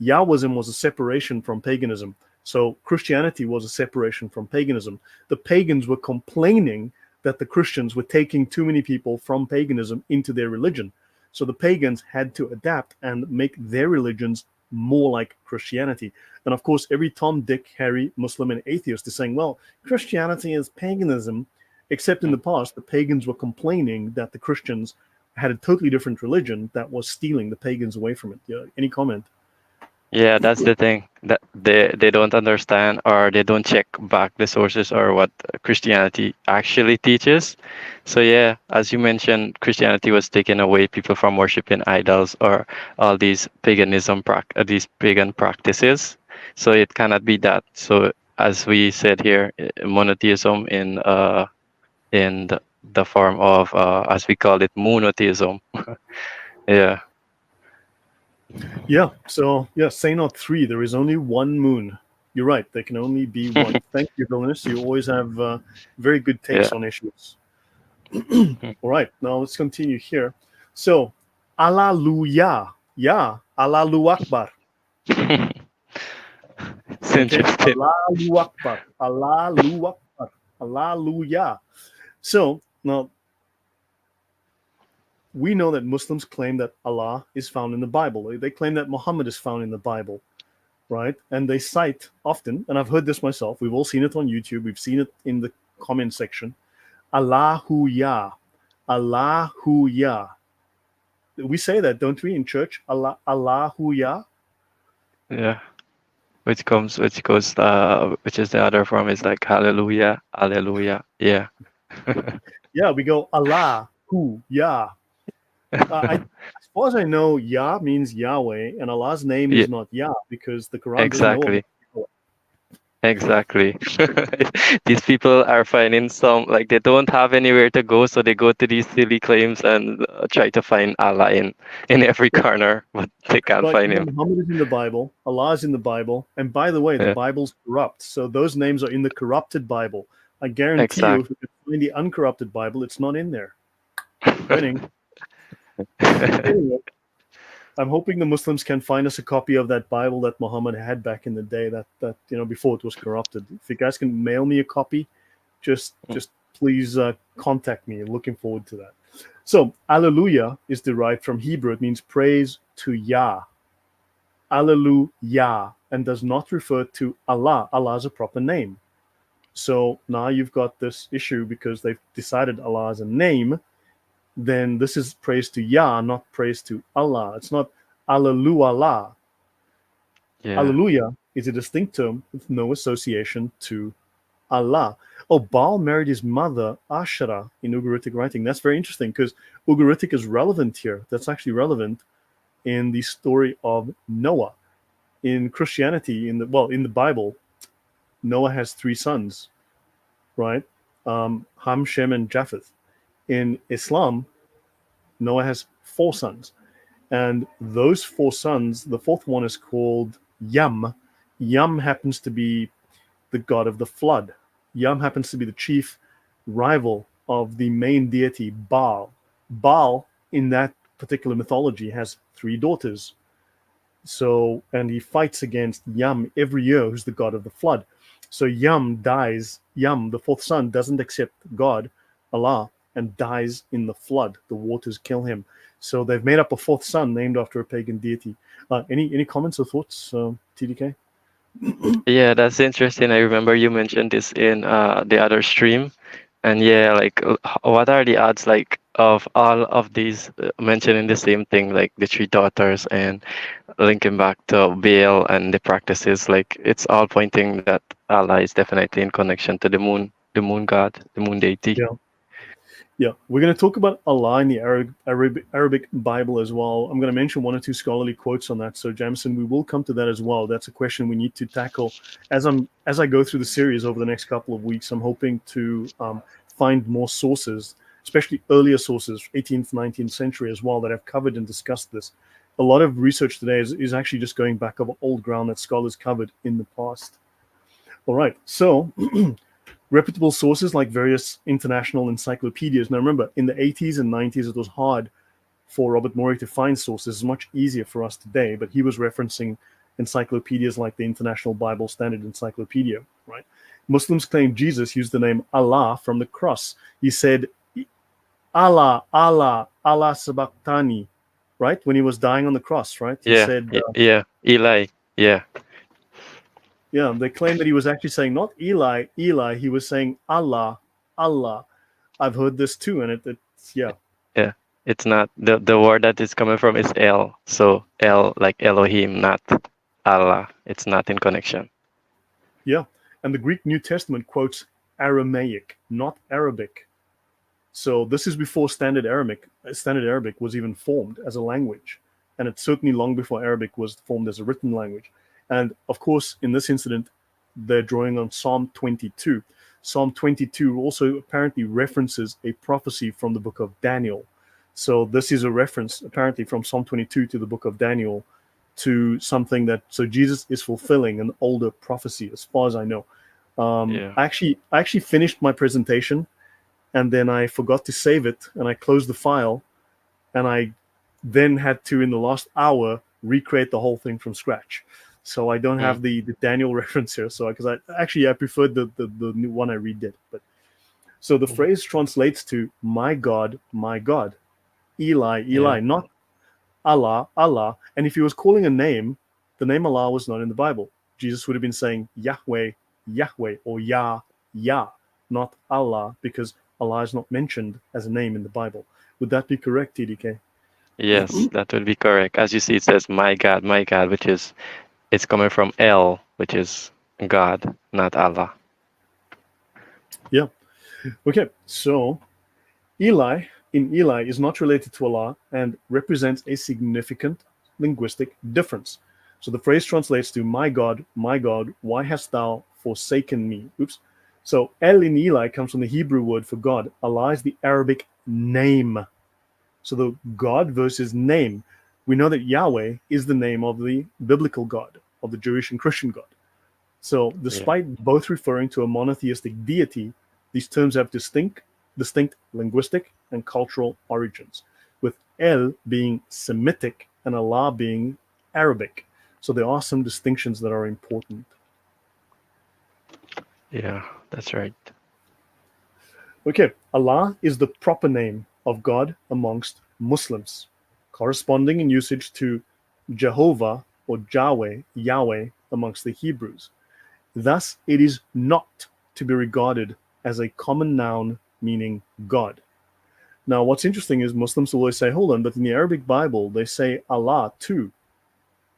Yahwism was a separation from paganism. So Christianity was a separation from paganism. The pagans were complaining that the Christians were taking too many people from paganism into their religion. So the pagans had to adapt and make their religions more like Christianity. And of course, every Tom, Dick, Harry, Muslim, and atheist is saying, well, Christianity is paganism, except in the past, the pagans were complaining that the Christians had a totally different religion that was stealing the pagans away from it. Yeah, any comment? Yeah, that's the thing, that they don't understand, or they don't check back the sources or what Christianity actually teaches. So yeah, as you mentioned, Christianity was taking away people from worshiping idols or all these pagan practices. So it cannot be that. So as we said here, monotheism in the form of as we call it, monotheism. Yeah. Yeah. So yeah, say not three. There is only one moon. You're right. There can only be one. Thank you, Villainous. You always have very good takes Yeah. on issues. All right. Now let's continue here. So, Alleluia. Yeah. Allahu Akbar. It's Okay. interesting. Allahu Akbar. Allahu Akbar. Alleluia. So now we know that Muslims claim that Allah is found in the Bible. They claim that Muhammad is found in the Bible, right? And they cite often, and I've heard this myself. We've all seen it on YouTube. We've seen it in the comment section. Allahu Ya. Allahu Ya. We say that, don't we, in church? Allah, Allahu Ya. Yeah. Which goes, which is the other form is like hallelujah, hallelujah. Yeah. Yeah, we go Allahu Ya. As far as I know, Yah means Yahweh, and Allah's name Yeah, is not Yah because the Quran doesn't know about exactly. Exactly. These people are finding some, like they don't have anywhere to go, so they go to these silly claims and try to find Allah in every corner, but they can't Right. find him. Muhammad is in the Bible, Allah is in the Bible, and by the way, the Yeah, Bible's corrupt. So those names are in the corrupted Bible. I guarantee you, if exactly. you find the uncorrupted Bible, it's not in there. Winning. Anyway, I'm hoping the Muslims can find us a copy of that Bible that Muhammad had back in the day, that before it was corrupted. If you guys can mail me a copy, just please contact me. Looking forward to that. So, Alleluia is derived from Hebrew. It means praise to Yah. Alleluia, and does not refer to Allah. Allah is a proper name. So now you've got this issue because they've decided Allah is a name. Then this is praise to Yah, not praise to Allah. It's not Alleluia. Yeah. Alleluia is a distinct term with no association to Allah. Oh, Baal married his mother, Asherah, in Ugaritic writing. That's very interesting because Ugaritic is relevant here. That's actually relevant in the story of Noah. In Christianity, in the Bible, Noah has three sons, right? Ham, Shem, and Japheth. In Islam, Noah has four sons. And those four sons, the fourth one is called Yam. Yam happens to be the god of the flood. Yam happens to be the chief rival of the main deity, Baal. Baal, in that particular mythology, has three daughters. So, and he fights against Yam every year, who's the god of the flood. So Yam dies. Yam, the fourth son, doesn't accept God, Allah, and dies in the flood. The waters kill him. So they've made up a fourth son named after a pagan deity. Any comments or thoughts, TDK? Yeah, that's interesting. I remember you mentioned this in the other stream. And yeah, like what are the odds like of all of these mentioning the same thing, like the three daughters and linking back to Baal and the practices, like it's all pointing that Allah is definitely in connection to the moon god, the moon deity. Yeah. Yeah, we're going to talk about Allah in the Arabic Bible as well. I'm going to mention one or two scholarly quotes on that. So, Jamson, we will come to that as well. That's a question we need to tackle as I go through the series over the next couple of weeks. I'm hoping to find more sources, especially earlier sources, 18th, 19th century as well, that have covered and discussed this. A lot of research today is actually just going back over old ground that scholars covered in the past. All right, so reputable sources like various international encyclopedias. Now, remember, in the 80s and 90s, it was hard for Robert Morey to find sources. It's much easier for us today, but he was referencing encyclopedias like the International Bible Standard Encyclopedia, right? Muslims claim Jesus used the name Allah from the cross. He said, Allah, Allah, Allah sabachthani, right? When he was dying on the cross, right? He said, Eli, yeah. Yeah, they claim that he was actually saying not Eli, Eli. He was saying Allah, Allah. I've heard this too, and it's Yeah, it's not the word that is coming from is El. So El like Elohim, not Allah. It's not in connection. Yeah, and the Greek New Testament quotes Aramaic, not Arabic. So this is before Standard Arabic was even formed as a language, and it's certainly long before Arabic was formed as a written language. And of course, in this incident, they're drawing on Psalm 22. Psalm 22 also apparently references a prophecy from the book of Daniel. So this is a reference apparently from Psalm 22 to the book of Daniel, to something that, so Jesus is fulfilling an older prophecy as far as I know. I actually finished my presentation, and then I forgot to save it, and I closed the file, and I then had to, in the last hour, recreate the whole thing from scratch. So I don't have the Daniel reference here. So because I preferred the new one I redid. But so the phrase translates to my God, Eli, not Allah, Allah. And if he was calling a name, the name Allah was not in the Bible. Jesus would have been saying Yahweh, Yahweh, or Yah, Yah, not Allah, because Allah is not mentioned as a name in the Bible. Would that be correct, TDK? Yes, that would be correct. As you see, it says my God, which is, it's coming from El, which is God, not Allah. Yeah. Okay, so Eli is not related to Allah and represents a significant linguistic difference. So the phrase translates to my God, why hast thou forsaken me? Oops. So El in Eli comes from the Hebrew word for God. Allah is the Arabic name. So the God versus name. We know that Yahweh is the name of the biblical God, of the Jewish and Christian God. So despite both referring to a monotheistic deity, these terms have distinct linguistic and cultural origins, with El being Semitic and Allah being Arabic. So there are some distinctions that are important. Yeah, that's right. Okay, Allah is the proper name of God amongst Muslims, corresponding in usage to Jehovah or Yahweh amongst the Hebrews. Thus, it is not to be regarded as a common noun meaning God. Now, what's interesting is Muslims always say, hold on, but in the Arabic Bible, they say Allah too.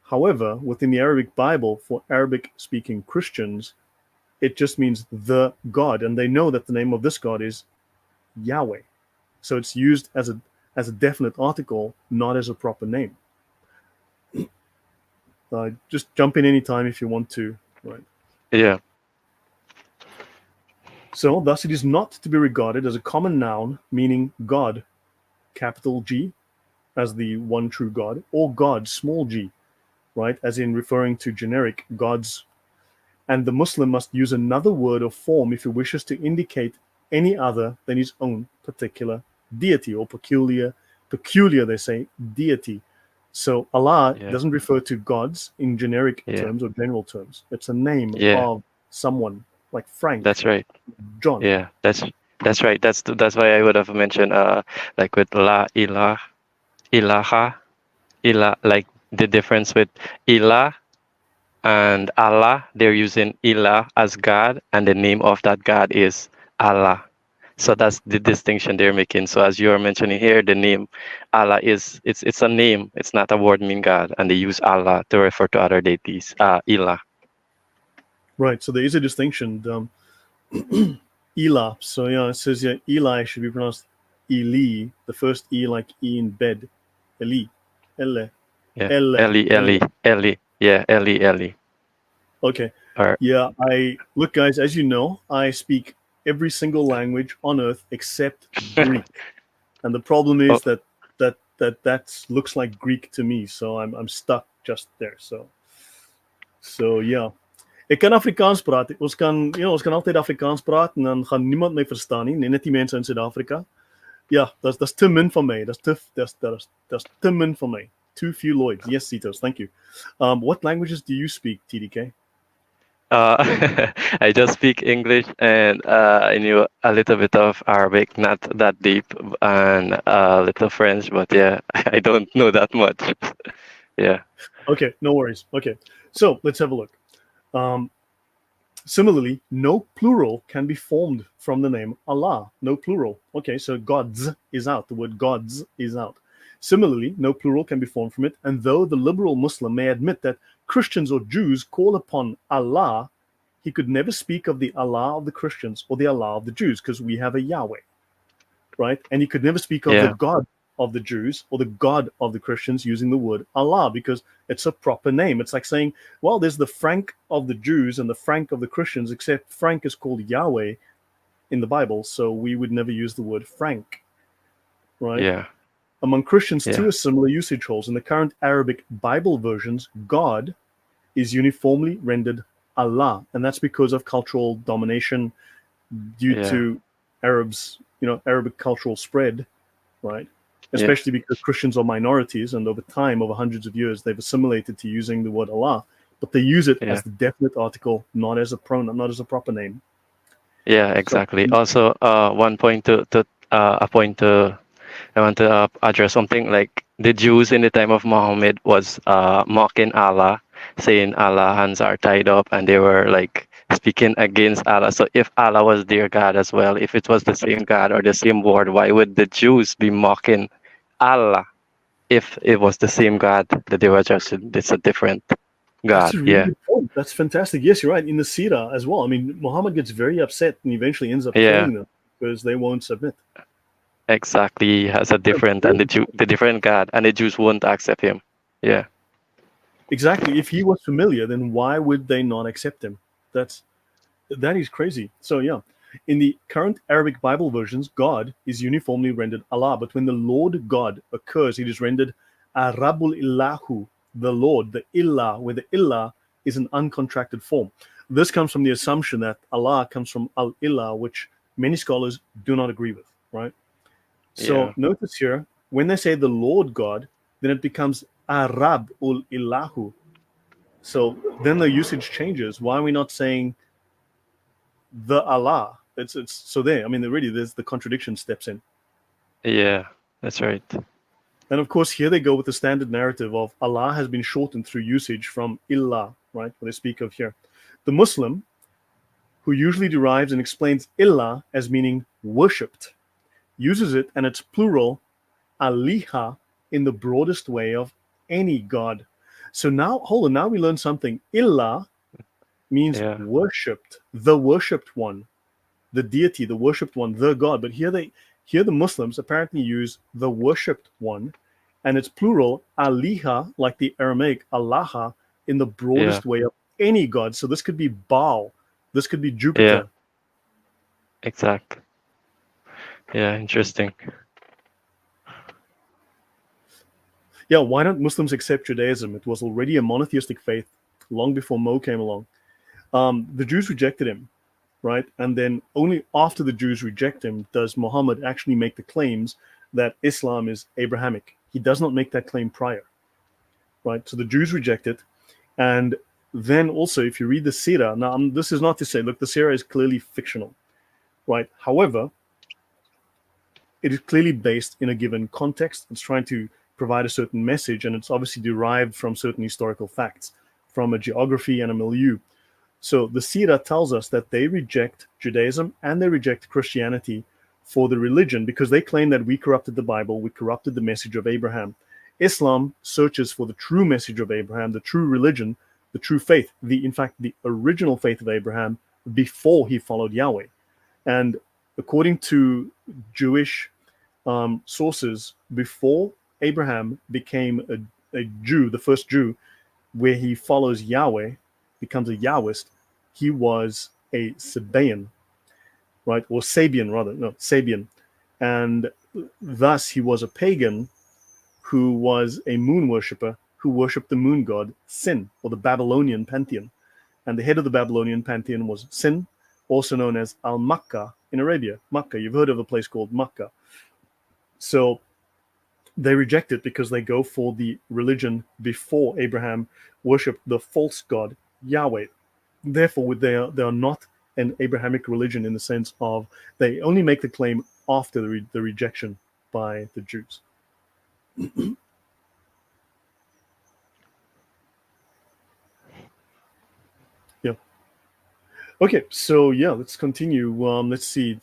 However, within the Arabic Bible, for Arabic-speaking Christians, it just means the God, and they know that the name of this God is Yahweh. So it's used as a definite article, not as a proper name. Just jump in anytime if you want to, right? Yeah. So thus it is not to be regarded as a common noun meaning God, capital G, as the one true God, or God, small g, right, as in referring to generic gods. And the Muslim must use another word or form if he wishes to indicate any other than his own particular deity, or peculiar they say, deity. So Allah doesn't refer to gods in generic terms or general terms. It's a name of someone, like Frank. That's right. John. Yeah, that's right. That's why I would have mentioned like with La Ilah, Ilaha, Ilah, like the difference with Ilah and Allah. They're using Ilah as God, and the name of that God is Allah. So that's the distinction they're making. So as you are mentioning here, the name Allah is it's a name. It's not a word meaning God, and they use Allah to refer to other deities. Ilah. Right. So there is a distinction. Elah. So it says here Eli should be pronounced Eli. The first E like E in bed. Eli. Elle. Yeah. Eli. Yeah. Eli. Okay. Right. Yeah. Look, guys. As you know, I speak every single language on earth except Greek, and the problem is that looks like Greek to me. So I'm stuck just there. So yeah. Ek kan Afrikaans praat. Ons kan altyd Afrikaans praat en dan gaan niemand my verstaan nie, net die mense in Suid-Afrika. Ja, that's te min vir my. That's te min vir my. Too few Lloyds. Yes, Citos, thank you. What languages do you speak, TDK? I just speak English, and I knew a little bit of Arabic, not that deep, and a little French, but yeah, I don't know that much. Yeah. Okay, no worries. Okay, so let's have a look. Similarly, no plural can be formed from the name Allah. No plural. Okay, so gods is out. The word gods is out. Similarly, no plural can be formed from it. And though the liberal Muslim may admit that Christians or Jews call upon Allah, he could never speak of the Allah of the Christians or the Allah of the Jews, because we have a Yahweh, right? And he could never speak of the God of the Jews or the God of the Christians using the word Allah because it's a proper name. It's like saying, well, there's the Frank of the Jews and the Frank of the Christians, except Frank is called Yahweh in the Bible, so we would never use the word Frank, right? Yeah. Among Christians, too, Yeah. a similar usage holds. In the current Arabic Bible versions, God is uniformly rendered Allah, and that's because of cultural domination due Yeah. to Arabs, Arabic cultural spread, right? Yeah. Especially because Christians are minorities, and over time, over hundreds of years, they've assimilated to using the word Allah, but they use it Yeah. as the definite article, not as a pronoun, not as a proper name. Yeah, So, exactly. Also, one point to a point to I want to address something like the Jews in the time of Muhammad was mocking Allah, saying Allah hands are tied up, and they were like speaking against Allah. So if Allah was their God as well, if it was the same God or the same word, why would the Jews be mocking Allah if it was the same God that they were just? It's a different that's God. a really Yeah, good point. That's fantastic. Yes, you're right. In the Sira as well. I mean, Muhammad gets very upset and eventually ends up yeah, killing them because they won't submit. exactly. He has a That's different and really the different God, and the Jews won't accept him. Yeah, exactly. If he was familiar, then why would they not accept him? That is crazy. So yeah, in the current Arabic Bible versions, God is uniformly rendered Allah, but when the Lord God occurs, it is rendered Arabul Illahu, the Lord, the Illah, where the Illah is an uncontracted form. This comes from the assumption that Allah comes from Al Illah, which many scholars do not agree with, right? So yeah, notice here, when they say the Lord God, then it becomes Arab ul Illahu. So then the usage changes. Why are we not saying the Allah? It's so there. I mean, really, there's the contradiction steps in. yeah. That's right. And of course, here they go with the standard narrative of Allah has been shortened through usage from illah, right? What they speak of here. The Muslim, who usually derives and explains illah as meaning worshipped, uses it and its plural aliha in the broadest way of any god. So now, hold on, now we learn something. Illah means Yeah, worshipped, the worshipped one, the deity, the worshipped one, the god. But here the Muslims apparently use the worshipped one, and it's plural aliha, like the Aramaic allaha, in the yeah, broadest way of any god. So this could be Baal, this could be yeah. Jupiter. Exact. Yeah, interesting. Yeah, why don't Muslims accept Judaism? It was already a monotheistic faith long before Mo came along. The Jews rejected him, right? And then only after the Jews reject him does Muhammad actually make the claims that Islam is Abrahamic. He does not make that claim prior, right? So the Jews reject it. And then also, if you read the Sirah, now this is not to say, look, the Sirah is clearly fictional, right? However, it is clearly based in a given context. It's trying to provide a certain message, and it's obviously derived from certain historical facts, from a geography and a milieu. So the Sirah tells us that they reject Judaism and they reject Christianity for the religion because they claim that we corrupted the Bible, we corrupted the message of Abraham. Islam searches for the true message of Abraham, the true religion, the true faith, in fact, the original faith of Abraham before he followed Yahweh. And according to Jewish sources, before Abraham became a Jew, the first Jew, where he follows Yahweh, becomes a Yahwist, he was a Sabaean, right? Or Sabian, rather. No, Sabian. And thus he was a pagan who was a moon worshipper who worshipped the moon god Sin, or the Babylonian pantheon. And the head of the Babylonian pantheon was Sin, also known as Al-Makkah in Arabia. Makkah, you've heard of a place called Makkah. So they reject it because they go for the religion before Abraham worshipped the false god Yahweh. Therefore, they are not an Abrahamic religion in the sense of they only make the claim after the rejection by the Jews. Yeah. Okay, so yeah, let's continue. Let's see.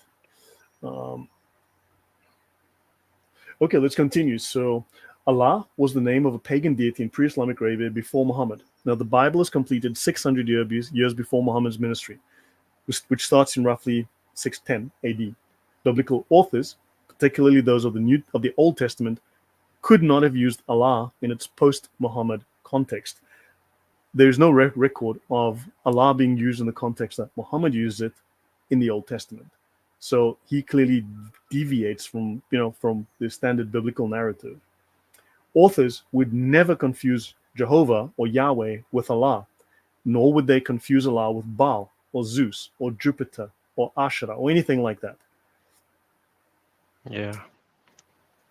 Okay, let's continue. So, Allah was the name of a pagan deity in pre-Islamic Arabia before Muhammad. Now, the Bible is completed 600 years before Muhammad's ministry, which starts in roughly 610 AD. Biblical authors particularly those of the Old Testament, could not have used Allah in its post-Muhammad context. There is no record of Allah being used in the context that Muhammad used it in the Old Testament. So he clearly deviates from the standard biblical narrative. Authors would never confuse Jehovah or Yahweh with Allah, nor would they confuse Allah with Baal or Zeus or Jupiter or Asherah or anything like that. Yeah.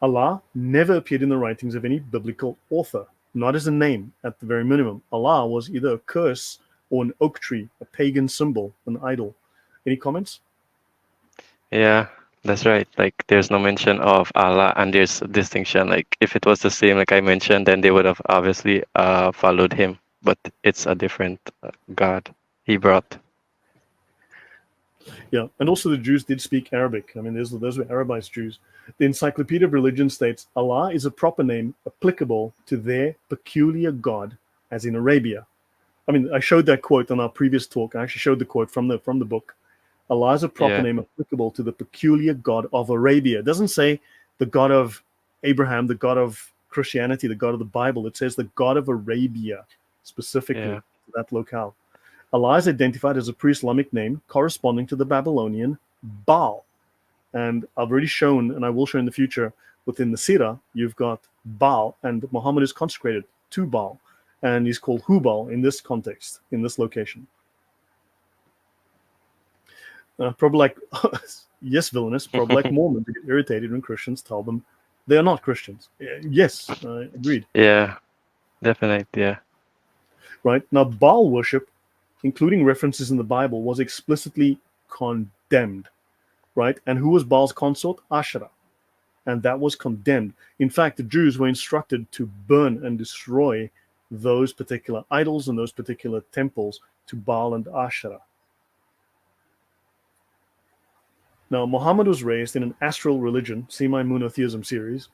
Allah never appeared in the writings of any biblical author, not as a name at the very minimum. Allah was either a curse or an oak tree, a pagan symbol, an idol. Any comments? Yeah, that's right. Like there's no mention of Allah and there's a distinction. Like if it was the same, like I mentioned, then they would have obviously followed him. But it's a different God he brought. Yeah, and also the Jews did speak Arabic. I mean, those were Arabized Jews. The Encyclopedia of Religion states Allah is a proper name applicable to their peculiar God, as in Arabia. I mean, I showed that quote on our previous talk. I actually showed the quote from the book. Allah is a proper name applicable to the peculiar God of Arabia. It doesn't say the God of Abraham, the God of Christianity, the God of the Bible. It says the God of Arabia, specifically to that locale. Allah is identified as a pre-Islamic name corresponding to the Babylonian Baal. And I've already shown, and I will show in the future, within the Sirah, you've got Baal, and Muhammad is consecrated to Baal. And he's called Hubal in this context, in this location. Probably like, yes, villainous, probably like Mormons who get irritated when Christians tell them they are not Christians. Yes, agreed. Yeah, definitely, yeah. Right? Now, Baal worship, including references in the Bible, was explicitly condemned. Right? And who was Baal's consort? Asherah. And that was condemned. In fact, the Jews were instructed to burn and destroy those particular idols and those particular temples to Baal and Asherah. Now, Muhammad was raised in an astral religion, see my monotheism series,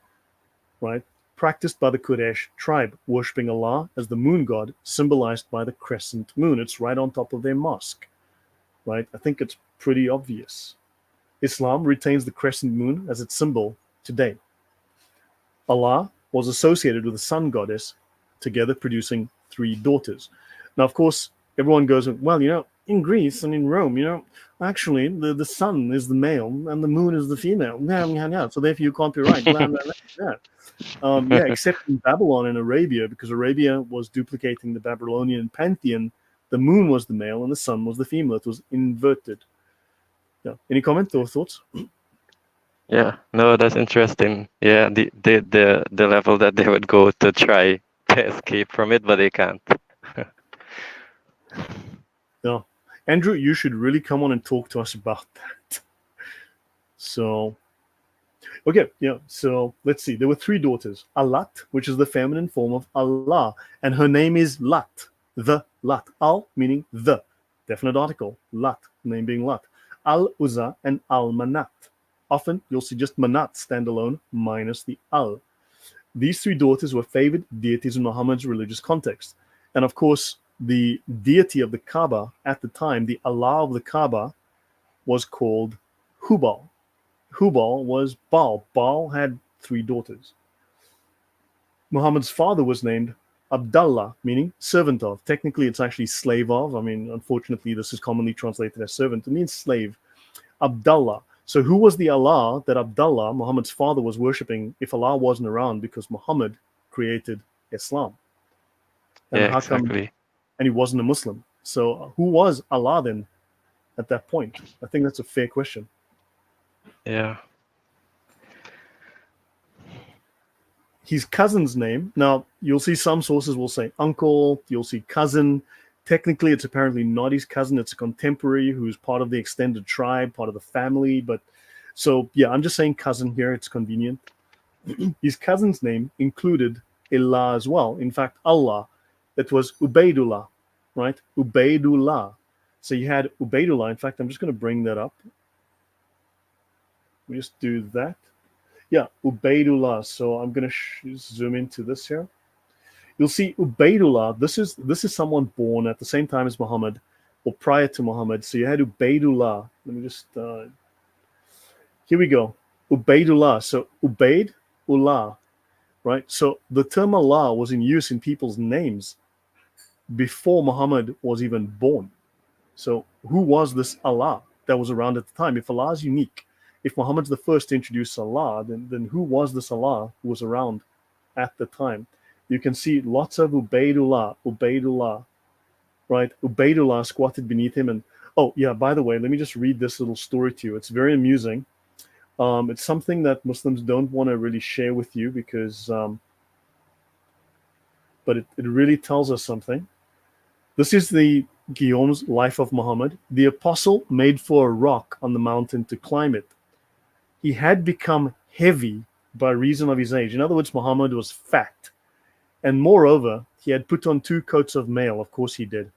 right? Practiced by the Quraysh tribe, worshipping Allah as the moon god, symbolized by the crescent moon. It's right on top of their mosque, right? I think it's pretty obvious. Islam retains the crescent moon as its symbol today. Allah was associated with the sun goddess, together producing 3 daughters. Now, of course, everyone goes, well, in Greece and in Rome, actually the sun is the male and the moon is the female. So therefore you can't be right. Except in Babylon and Arabia, because Arabia was duplicating the Babylonian pantheon, the moon was the male and the sun was the female. It was inverted. Yeah. Any comment or thoughts? Yeah, no, that's interesting. Yeah, the level that they would go to try to escape from it, but they can't. Yeah. Andrew, you should really come on and talk to us about that. So, okay, yeah. So let's see. There were 3 daughters. Alat, which is the feminine form of Allah, and her name is Lat, the Lat. Al meaning the, definite article. Lat, name being Lat. Al-Uzza and Al-Manat. Often you'll see just Manat stand alone minus the Al. These 3 daughters were favored deities in Muhammad's religious context. And of course, the deity of the Kaaba at the time, the Allah of the Kaaba, was called Hubal. Hubal was Baal. Baal had 3 daughters. Muhammad's father was named Abdullah, meaning servant of. Technically, it's actually slave of. I mean, unfortunately, this is commonly translated as servant. It means slave. Abdullah. So who was the Allah that Abdullah, Muhammad's father, was worshipping if Allah wasn't around, because Muhammad created Islam? And yeah, exactly. And he wasn't a Muslim. So who was Allah then at that point? I think that's a fair question. Yeah. His cousin's name, now you'll see some sources will say uncle, you'll see cousin. Technically, it's apparently not his cousin. It's a contemporary who's part of the extended tribe, part of the family. But so, yeah, I'm just saying cousin here. It's convenient. His cousin's name included Allah as well. In fact, Allah, that was Ubaidullah, right? Ubaidullah. So you had Ubaidullah. In fact, I'm just going to bring that up. We just do that. Yeah, Ubaidullah. So I'm going to zoom into this here. You'll see Ubaidullah. This is someone born at the same time as Muhammad, or prior to Muhammad. So you had Ubaidullah. Let me just here we go. Ubaidullah. So Ubaidullah, right? So the term Allah was in use in people's names before Muhammad was even born. So who was this Allah that was around at the time? If Allah is unique, if Muhammad's the first to introduce Allah, then who was this Allah who was around at the time? You can see lots of Ubaidullah, right? Ubaidullah squatted beneath him. And oh yeah, by the way, let me just read this little story to you. It's very amusing. It's something that Muslims don't want to really share with you because, but it really tells us something. This is the Guillaume's Life of Muhammad. The apostle made for a rock on the mountain to climb it. He had become heavy by reason of his age. In other words, Muhammad was fat. And moreover, he had put on 2 coats of mail. Of course he did.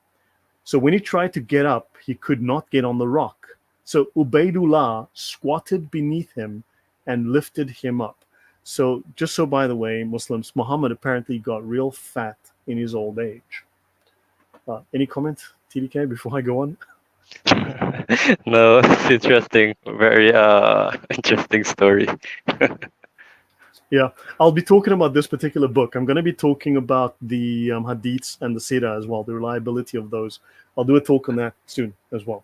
So when he tried to get up, he could not get on the rock. So Ubaidullah squatted beneath him and lifted him up. So just so by the way, Muslims, Muhammad apparently got real fat in his old age. Any comment, TDK, before I go on? No, it's interesting. Very interesting story. Yeah, I'll be talking about this particular book. I'm going to be talking about the hadiths and the Sirah as well, the reliability of those. I'll do a talk on that soon as well.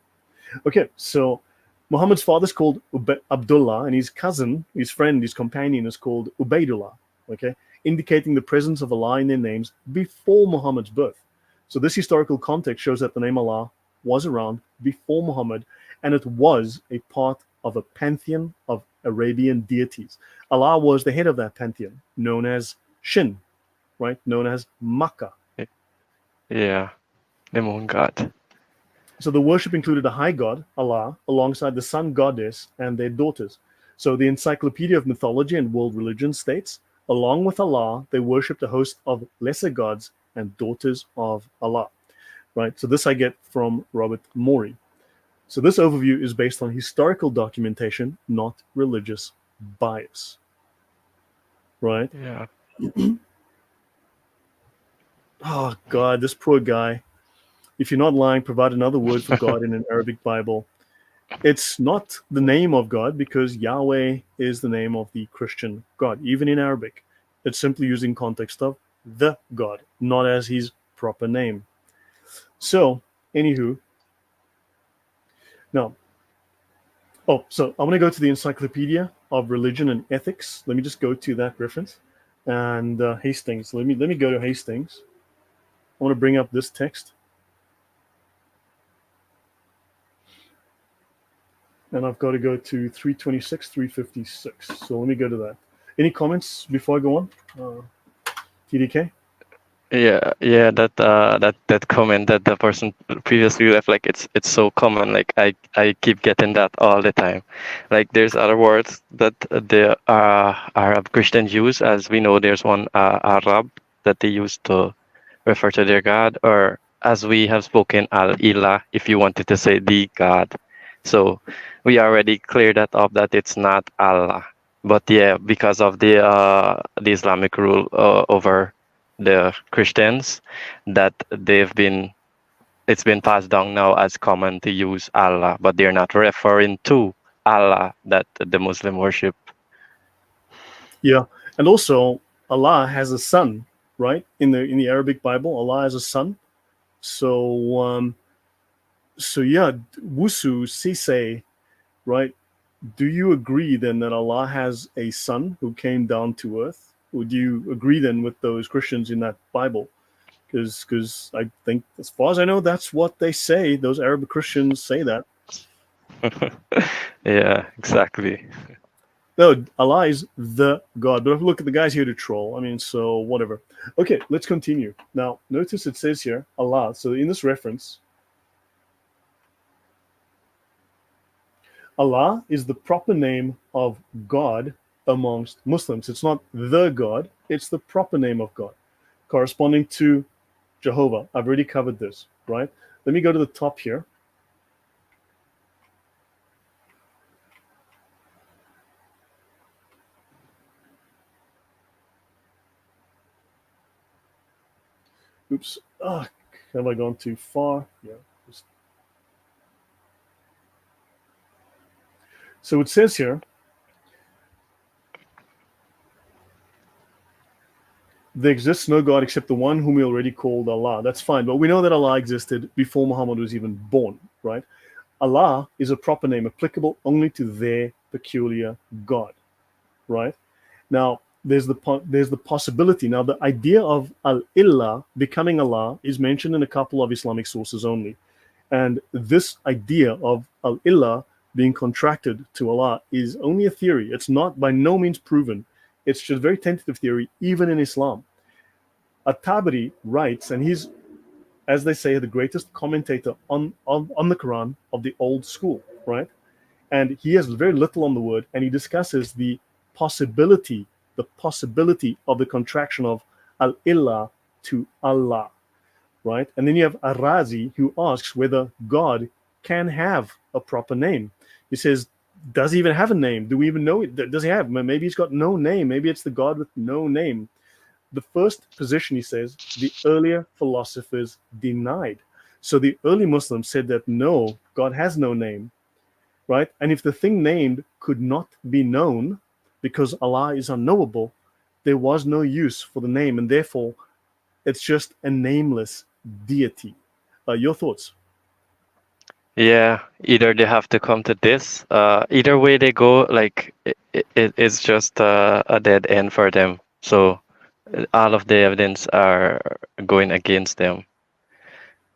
Okay, so Muhammad's father is called Abdullah, and his cousin, his friend, his companion is called Ubaidullah, okay, indicating the presence of Allah in their names before Muhammad's birth. So this historical context shows that the name Allah was around before Muhammad, and it was a part of a pantheon of Arabian deities. Allah was the head of that pantheon, known as Shin, right? Known as Makkah. Yeah, the moon god. So the worship included a high god, Allah, alongside the sun goddess and their daughters. So the Encyclopedia of Mythology and World Religion states, along with Allah, they worshipped a host of lesser gods and daughters of Allah, right? So this I get from Robert Morey. So this overview is based on historical documentation, not religious bias, right? Yeah. Oh God, this poor guy. If you're not lying, provide another word for God in an Arabic Bible. It's not the name of God because Yahweh is the name of the Christian God, even in Arabic. It's simply using context of the God, not as his proper name. So, anywho, now, so I'm going to go to the Encyclopedia of Religion and Ethics. Let me just go to that reference. And Hastings, let me go to Hastings. I want to bring up this text. And I've got to go to 326, 356. So let me go to that. Any comments before I go on? TDK? Yeah, that comment that the person previously left, like it's so common. Like I keep getting that all the time. Like there's other words that the Arab Christians use, as we know. There's one Arab that they use to refer to their God, or as we have spoken, Al-Ilah, if you wanted to say the God. So we already cleared that up that it's not Allah. But yeah, because of the Islamic rule over the Christians, that it's been passed down now as common to use Allah, but they're not referring to Allah that the Muslim worship. Yeah, and also Allah has a son, right? In the Arabic Bible, Allah has a son. So yeah, Wusu Sise, right? Do you agree then that Allah has a son who came down to earth? Would you agree then with those Christians in that Bible? Because I think, as far as I know, that's what they say. Those Arab Christians say that. Yeah, exactly. No, Allah is the God. But if you look at the guys here to troll, I mean, so whatever. Okay, let's continue. Now, notice it says here, Allah. So in this reference, Allah is the proper name of God amongst Muslims. It's not the God, it's the proper name of God, corresponding to Jehovah. I've already covered this, right? Let me go to the top here. Oops. Have I gone too far? Yeah. So it says here, there exists no God except the one whom we already called Allah. That's fine, but we know that Allah existed before Muhammad was even born, right? Allah is a proper name applicable only to their peculiar God, right? Now, there's the possibility. Now, the idea of al-illah becoming Allah is mentioned in a couple of Islamic sources only. And this idea of al-illah being contracted to Allah is only a theory. It's not by no means proven. It's just a very tentative theory, even in Islam. At-Tabari writes, and he's, as they say, the greatest commentator on the Quran of the old school, right? And he has very little on the word, and he discusses the possibility of the contraction of al-illah to Allah, right? And then you have Ar-Razi, who asks whether God can have a proper name. He says, does he even have a name? Do we even know it? Does he have? Maybe he's got no name. Maybe it's the God with no name. The first position, he says, the earlier philosophers denied. So the early Muslims said that no, God has no name, right? And if the thing named could not be known because Allah is unknowable, there was no use for the name, and therefore it's just a nameless deity. Your thoughts? Yeah, either they have to come to this. Either way they go, like it's just a dead end for them. So all of the evidence are going against them.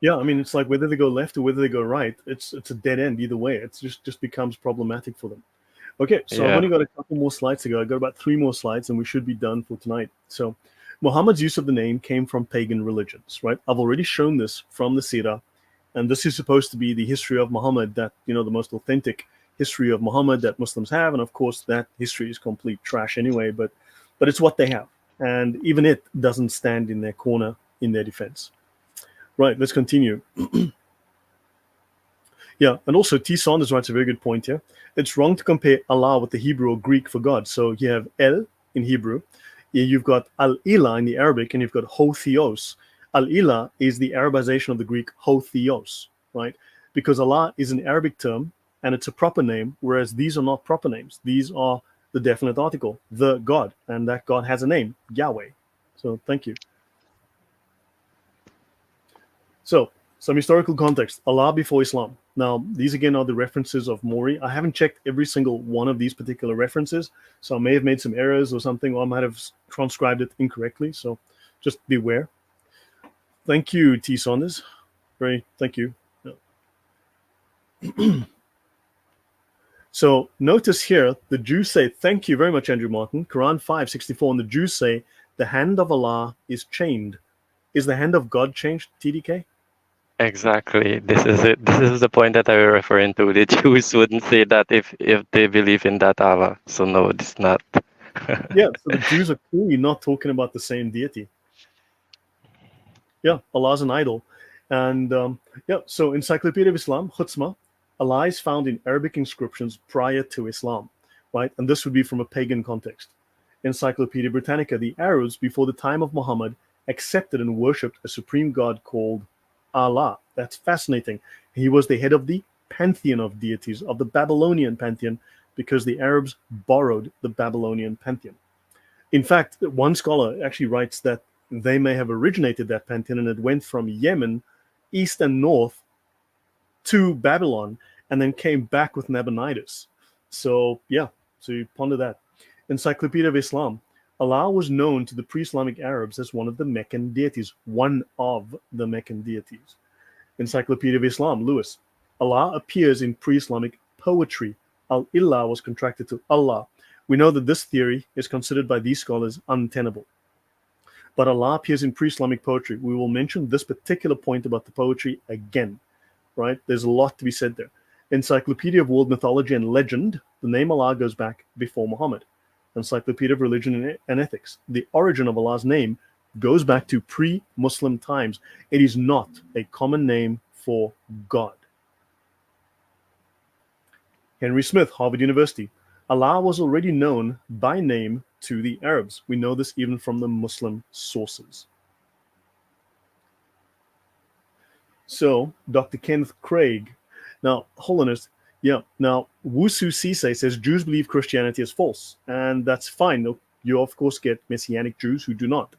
Yeah, I mean, it's like whether they go left or whether they go right, it's a dead end either way. It's just becomes problematic for them. Okay, so I've Yeah. only got a couple more slides to go. I've got about 3 more slides, and we should be done for tonight. So Muhammad's use of the name came from pagan religions, right? I've already shown this from the Sirah, and this is supposed to be the history of Muhammad, that, you know, the most authentic history of Muhammad that Muslims have. And of course, that history is complete trash anyway, but it's what they have. And even it doesn't stand in their corner in their defense. Right, let's continue. Yeah, and also T. Saunders writes a very good point here. It's wrong to compare Allah with the Hebrew or Greek for God. So you have El in Hebrew, you've got Al-Ilah in the Arabic, and you've got Ho Theos. Al-Ilah is the Arabization of the Greek Ho Theos, right? Because Allah is an Arabic term, and it's a proper name, whereas these are not proper names. These are the definite article, the God, and that God has a name, Yahweh. So thank you. So, some historical context. Allah before Islam. Now, these again are the references of Morey. I haven't checked every single one of these particular references, so I may have made some errors or something, or I might have transcribed it incorrectly, so just beware. Thank you, T. Saunders. Thank you. So, notice here, the Jews say, thank you very much, Andrew Martin, Quran 5:64, and the Jews say, the hand of Allah is chained. Is the hand of God changed, TDK? Exactly. This is it. This is the point that I was referring to. The Jews wouldn't say that if they believe in that Allah. So no, it's not. Yeah, so the Jews are clearly not talking about the same deity. Yeah, Allah's an idol. And yeah, so Encyclopedia of Islam, Khutzma, Allah is found in Arabic inscriptions prior to Islam, right? And this would be from a pagan context. Encyclopedia Britannica, the Arabs before the time of Muhammad accepted and worshipped a supreme god called Allah. That's fascinating. He was the head of the pantheon of deities, of the Babylonian pantheon, because the Arabs borrowed the Babylonian pantheon. In fact, one scholar actually writes that they may have originated that pantheon, and it went from Yemen, east and north, to Babylon, and then came back with Nabonidus. So yeah, so you ponder that. Encyclopedia of Islam. Allah was known to the pre-Islamic Arabs as one of the Meccan deities, one of the Meccan deities. Encyclopedia of Islam, Lewis. Allah appears in pre-Islamic poetry. Al-Illah was contracted to Allah. We know that this theory is considered by these scholars untenable. But Allah appears in pre-Islamic poetry. We will mention this particular point about the poetry again, right? There's a lot to be said there. Encyclopedia of World Mythology and Legend, the name Allah goes back before Muhammad. Encyclopedia of Religion and Ethics. The origin of Allah's name goes back to pre-Muslim times. It is not a common name for God. Henry Smith, Harvard University. Allah was already known by name to the Arabs. We know this even from the Muslim sources. So, Dr. Kenneth Craig. Now, Holiness, yeah. Now, Wusu Sisei says Jews believe Christianity is false, and that's fine. You, of course, get Messianic Jews who do not.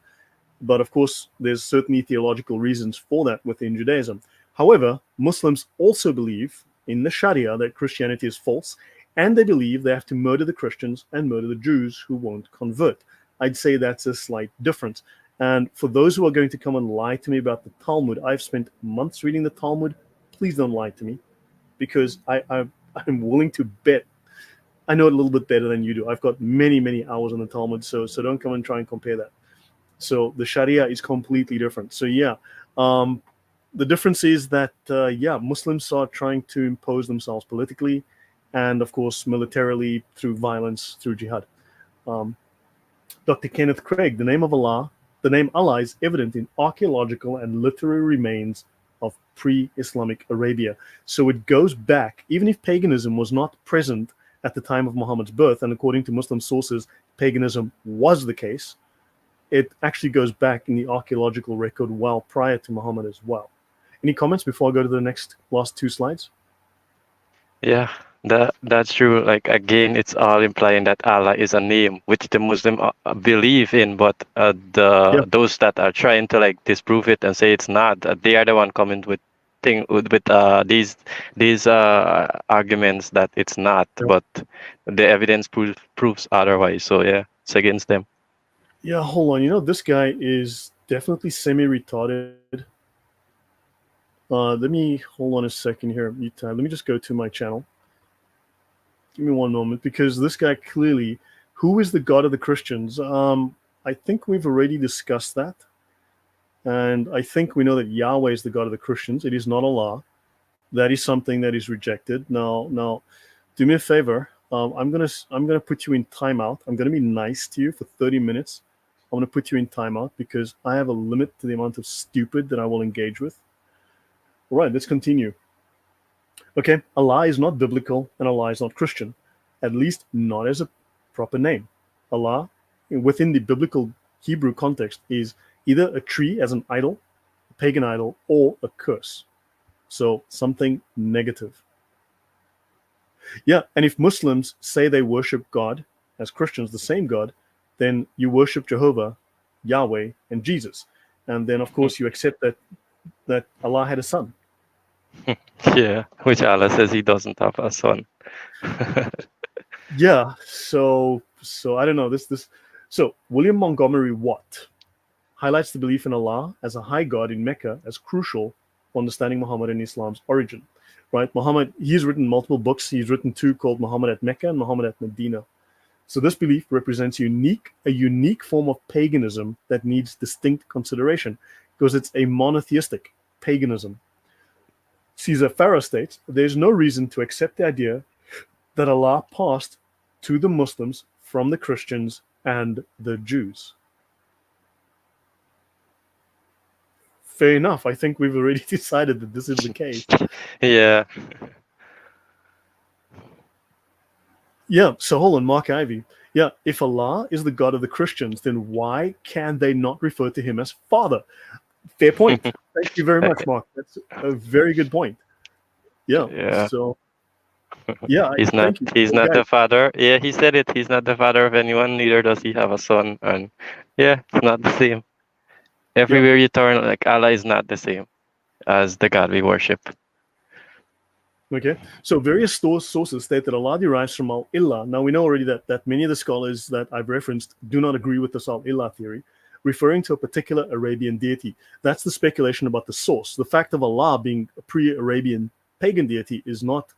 But of course, there's certainly theological reasons for that within Judaism. However, Muslims also believe in the Sharia that Christianity is false, and they believe they have to murder the Christians and murder the Jews who won't convert. I'd say that's a slight difference. And for those who are going to come and lie to me about the Talmud, I've spent months reading the Talmud. Please don't lie to me, because I'm willing to bet I know it a little bit better than you do. I've got many, many hours on the Talmud, so don't come and try and compare that. So the Sharia is completely different. So yeah, the difference is that Muslims are trying to impose themselves politically, and of course militarily through violence, through jihad. Dr. Kenneth Craig, the name Allah is evident in archaeological and literary remains of pre-Islamic Arabia. So it goes back, even if paganism was not present at the time of Muhammad's birth, and according to Muslim sources, paganism was the case, it actually goes back in the archaeological record well prior to Muhammad as well. Any comments before I go to the last two slides? Yeah, that's true. Like again, it's all implying that Allah is a name, which the Muslim believe in, but those that are trying to like disprove it and say it's not, they are the one coming with these arguments that it's not, but the evidence proves otherwise. So yeah, it's against them. Yeah, hold on. This guy is definitely semi-retarded. Let me hold on a second here. Let me just go to my channel. Give me one moment, because this guy clearly, who is the God of the Christians? I think we've already discussed that. And I think we know that Yahweh is the God of the Christians. It is not Allah. That is something that is rejected. Now, do me a favor. I'm gonna put you in timeout. I'm gonna be nice to you for 30 minutes. I'm gonna put you in timeout because I have a limit to the amount of stupid that I will engage with. All right, let's continue. Okay, Allah is not biblical and Allah is not Christian, at least not as a proper name. Allah, within the biblical Hebrew context, is either a tree as an idol, a pagan idol, or a curse. So something negative. Yeah, and if Muslims say they worship God as Christians, the same God, then you worship Jehovah, Yahweh, and Jesus. And then, of course, you accept that Allah had a son. Yeah, which Allah says he doesn't have a son. Yeah, so I don't know. So William Montgomery Watt highlights the belief in Allah as a high God in Mecca as crucial for understanding Muhammad and Islam's origin. Right? Muhammad, he's written multiple books. He's written two called Muhammad at Mecca and Muhammad at Medina. So this belief represents a unique form of paganism that needs distinct consideration because it's a monotheistic paganism. Caesar Farah states, there's no reason to accept the idea that Allah passed to the Muslims from the Christians and the Jews. Fair enough. I think we've already decided that this is the case. Yeah. Yeah, so hold on, Mark Ivy. Yeah, if Allah is the God of the Christians, then why can they not refer to him as Father? Fair point. Thank you very much, Mark. That's a very good point. Yeah. So, yeah, he's not the father. Yeah, he said it. He's not the father of anyone. Neither does he have a son. And yeah, it's not the same. Everywhere you turn, like Allah is not the same as the God we worship. Okay, so various sources state that Allah derives from al-Illah. Now we know already that many of the scholars that I've referenced do not agree with this al-Illah theory, referring to a particular Arabian deity. That's the speculation about the source. The fact of Allah being a pre-Arabian pagan deity is not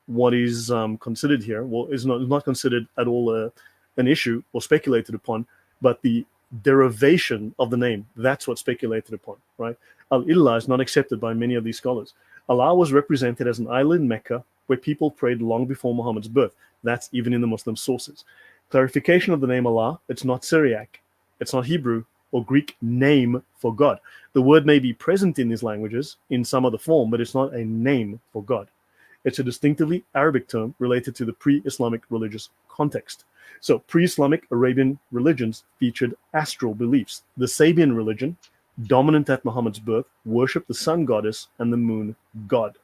what is considered here. Well, is not considered at all an issue or speculated upon, but the derivation of the name, that's what's speculated upon, right? Al-Illah is not accepted by many of these scholars. Allah was represented as an island in Mecca where people prayed long before Muhammad's birth. That's even in the Muslim sources. Clarification of the name Allah, it's not Syriac, it's not Hebrew or Greek name for God. The word may be present in these languages in some other form, but it's not a name for God. It's a distinctively Arabic term related to the pre-Islamic religious context. So pre-Islamic Arabian religions featured astral beliefs. The Sabian religion, dominant at Muhammad's birth, worshipped the sun goddess and the moon god.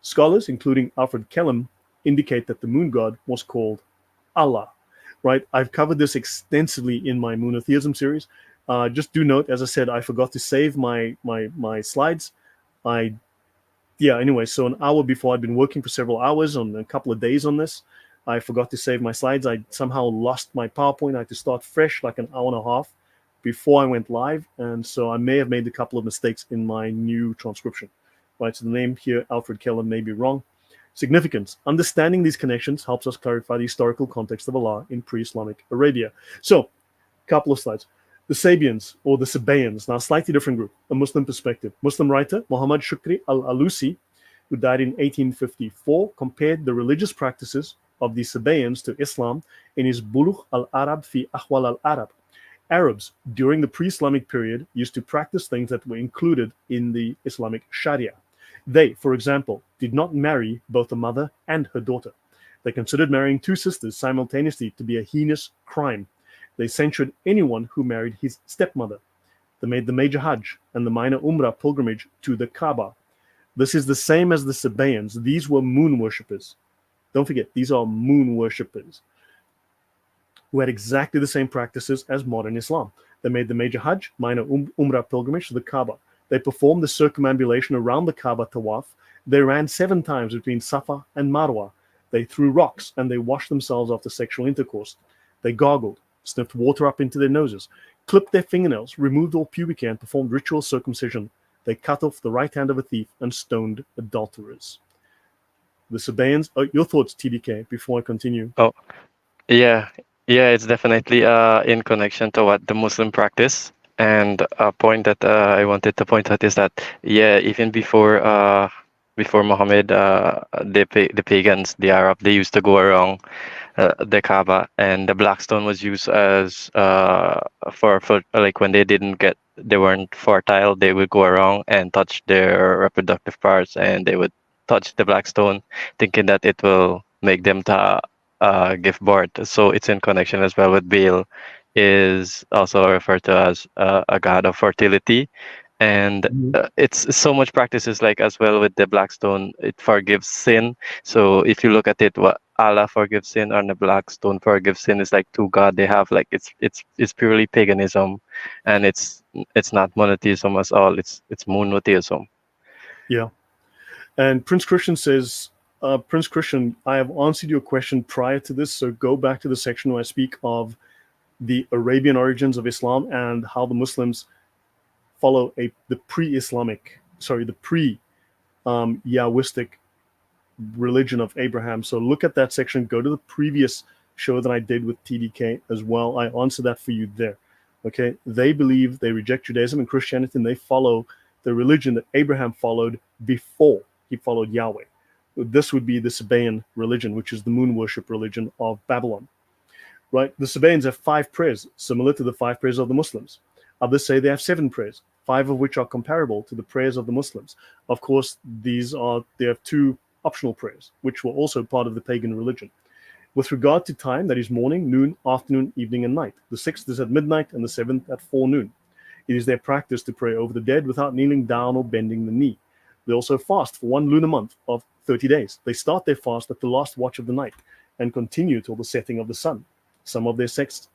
Scholars, including Alfred Kellam, indicate that the moon god was called Allah. Right? I've covered this extensively in my monotheism series. Just do note, as I said, I forgot to save my slides. Anyway, so an hour before, I'd been working for several hours on a couple of days on this. I forgot to save my slides. I somehow lost my PowerPoint. I had to start fresh like an hour and a half before I went live. And so I may have made a couple of mistakes in my new transcription. Right, so the name here, Alfred Keller, may be wrong. Significance. Understanding these connections helps us clarify the historical context of Allah in pre-Islamic Arabia. So, couple of slides. The Sabians, or the Sabaeans, now a slightly different group, a Muslim perspective. Muslim writer Muhammad Shukri al-Alusi, who died in 1854, compared the religious practices of the Sabaeans to Islam in his Bulugh al-Arab fi Ahwal al-Arab. Arabs, during the pre-Islamic period, used to practice things that were included in the Islamic Sharia. They, for example, did not marry both a mother and her daughter. They considered marrying two sisters simultaneously to be a heinous crime. They censured anyone who married his stepmother. They made the major Hajj and the minor Umrah pilgrimage to the Kaaba. This is the same as the Sabaeans. These were moon worshippers. Don't forget, these are moon worshippers who had exactly the same practices as modern Islam. They made the major Hajj, minor Umrah pilgrimage to the Kaaba. They performed the circumambulation around the Kaaba tawaf. They ran 7 times between Safa and Marwa. They threw rocks and they washed themselves after sexual intercourse. They gargled, sniffed water up into their noses, clipped their fingernails, removed all pubic hair, and performed ritual circumcision. They cut off the right hand of a thief and stoned adulterers. The Sabaeans, your thoughts, TDK, before I continue. Oh, yeah, it's definitely in connection to what the Muslim practice. And a point that I wanted to point out is that, even before Muhammad, the pagans, the Arab, they used to go around the Kaaba, and the black stone was used as for like when they weren't fertile, they would go around and touch their reproductive parts, and they would touch the black stone, thinking that it will make them to give birth. So it's in connection as well with Baal, is also referred to as a god of fertility. And it's so much practices, like as well with the black stone, it forgives sin. So if you look at it, what Allah forgives sin and the black stone forgives sin is like two god they have. Like it's purely paganism, and it's not monotheism at all. It's monotheism. Yeah. And Prince Christian says, Prince Christian, I have answered your question prior to this, so go back to the section where I speak of the Arabian origins of Islam and how the Muslims follow the pre-Yahwistic religion of Abraham. So look at that section. Go to the previous show that I did with TDK as well. I answer that for you there. Okay, they believe, they reject Judaism and Christianity, and they follow the religion that Abraham followed before he followed Yahweh. This would be the Sabaean religion, which is the moon worship religion of Babylon. Right? The Sabaeans have 5 prayers, similar to the 5 prayers of the Muslims. Others say they have 7 prayers, 5 of which are comparable to the prayers of the Muslims. Of course, they have 2 optional prayers, which were also part of the pagan religion. With regard to time, that is morning, noon, afternoon, evening, and night. The 6th is at midnight and the 7th at forenoon. It is their practice to pray over the dead without kneeling down or bending the knee. They also fast for 1 lunar month of 30 days. They start their fast at the last watch of the night and continue till the setting of the sun. Some of their sects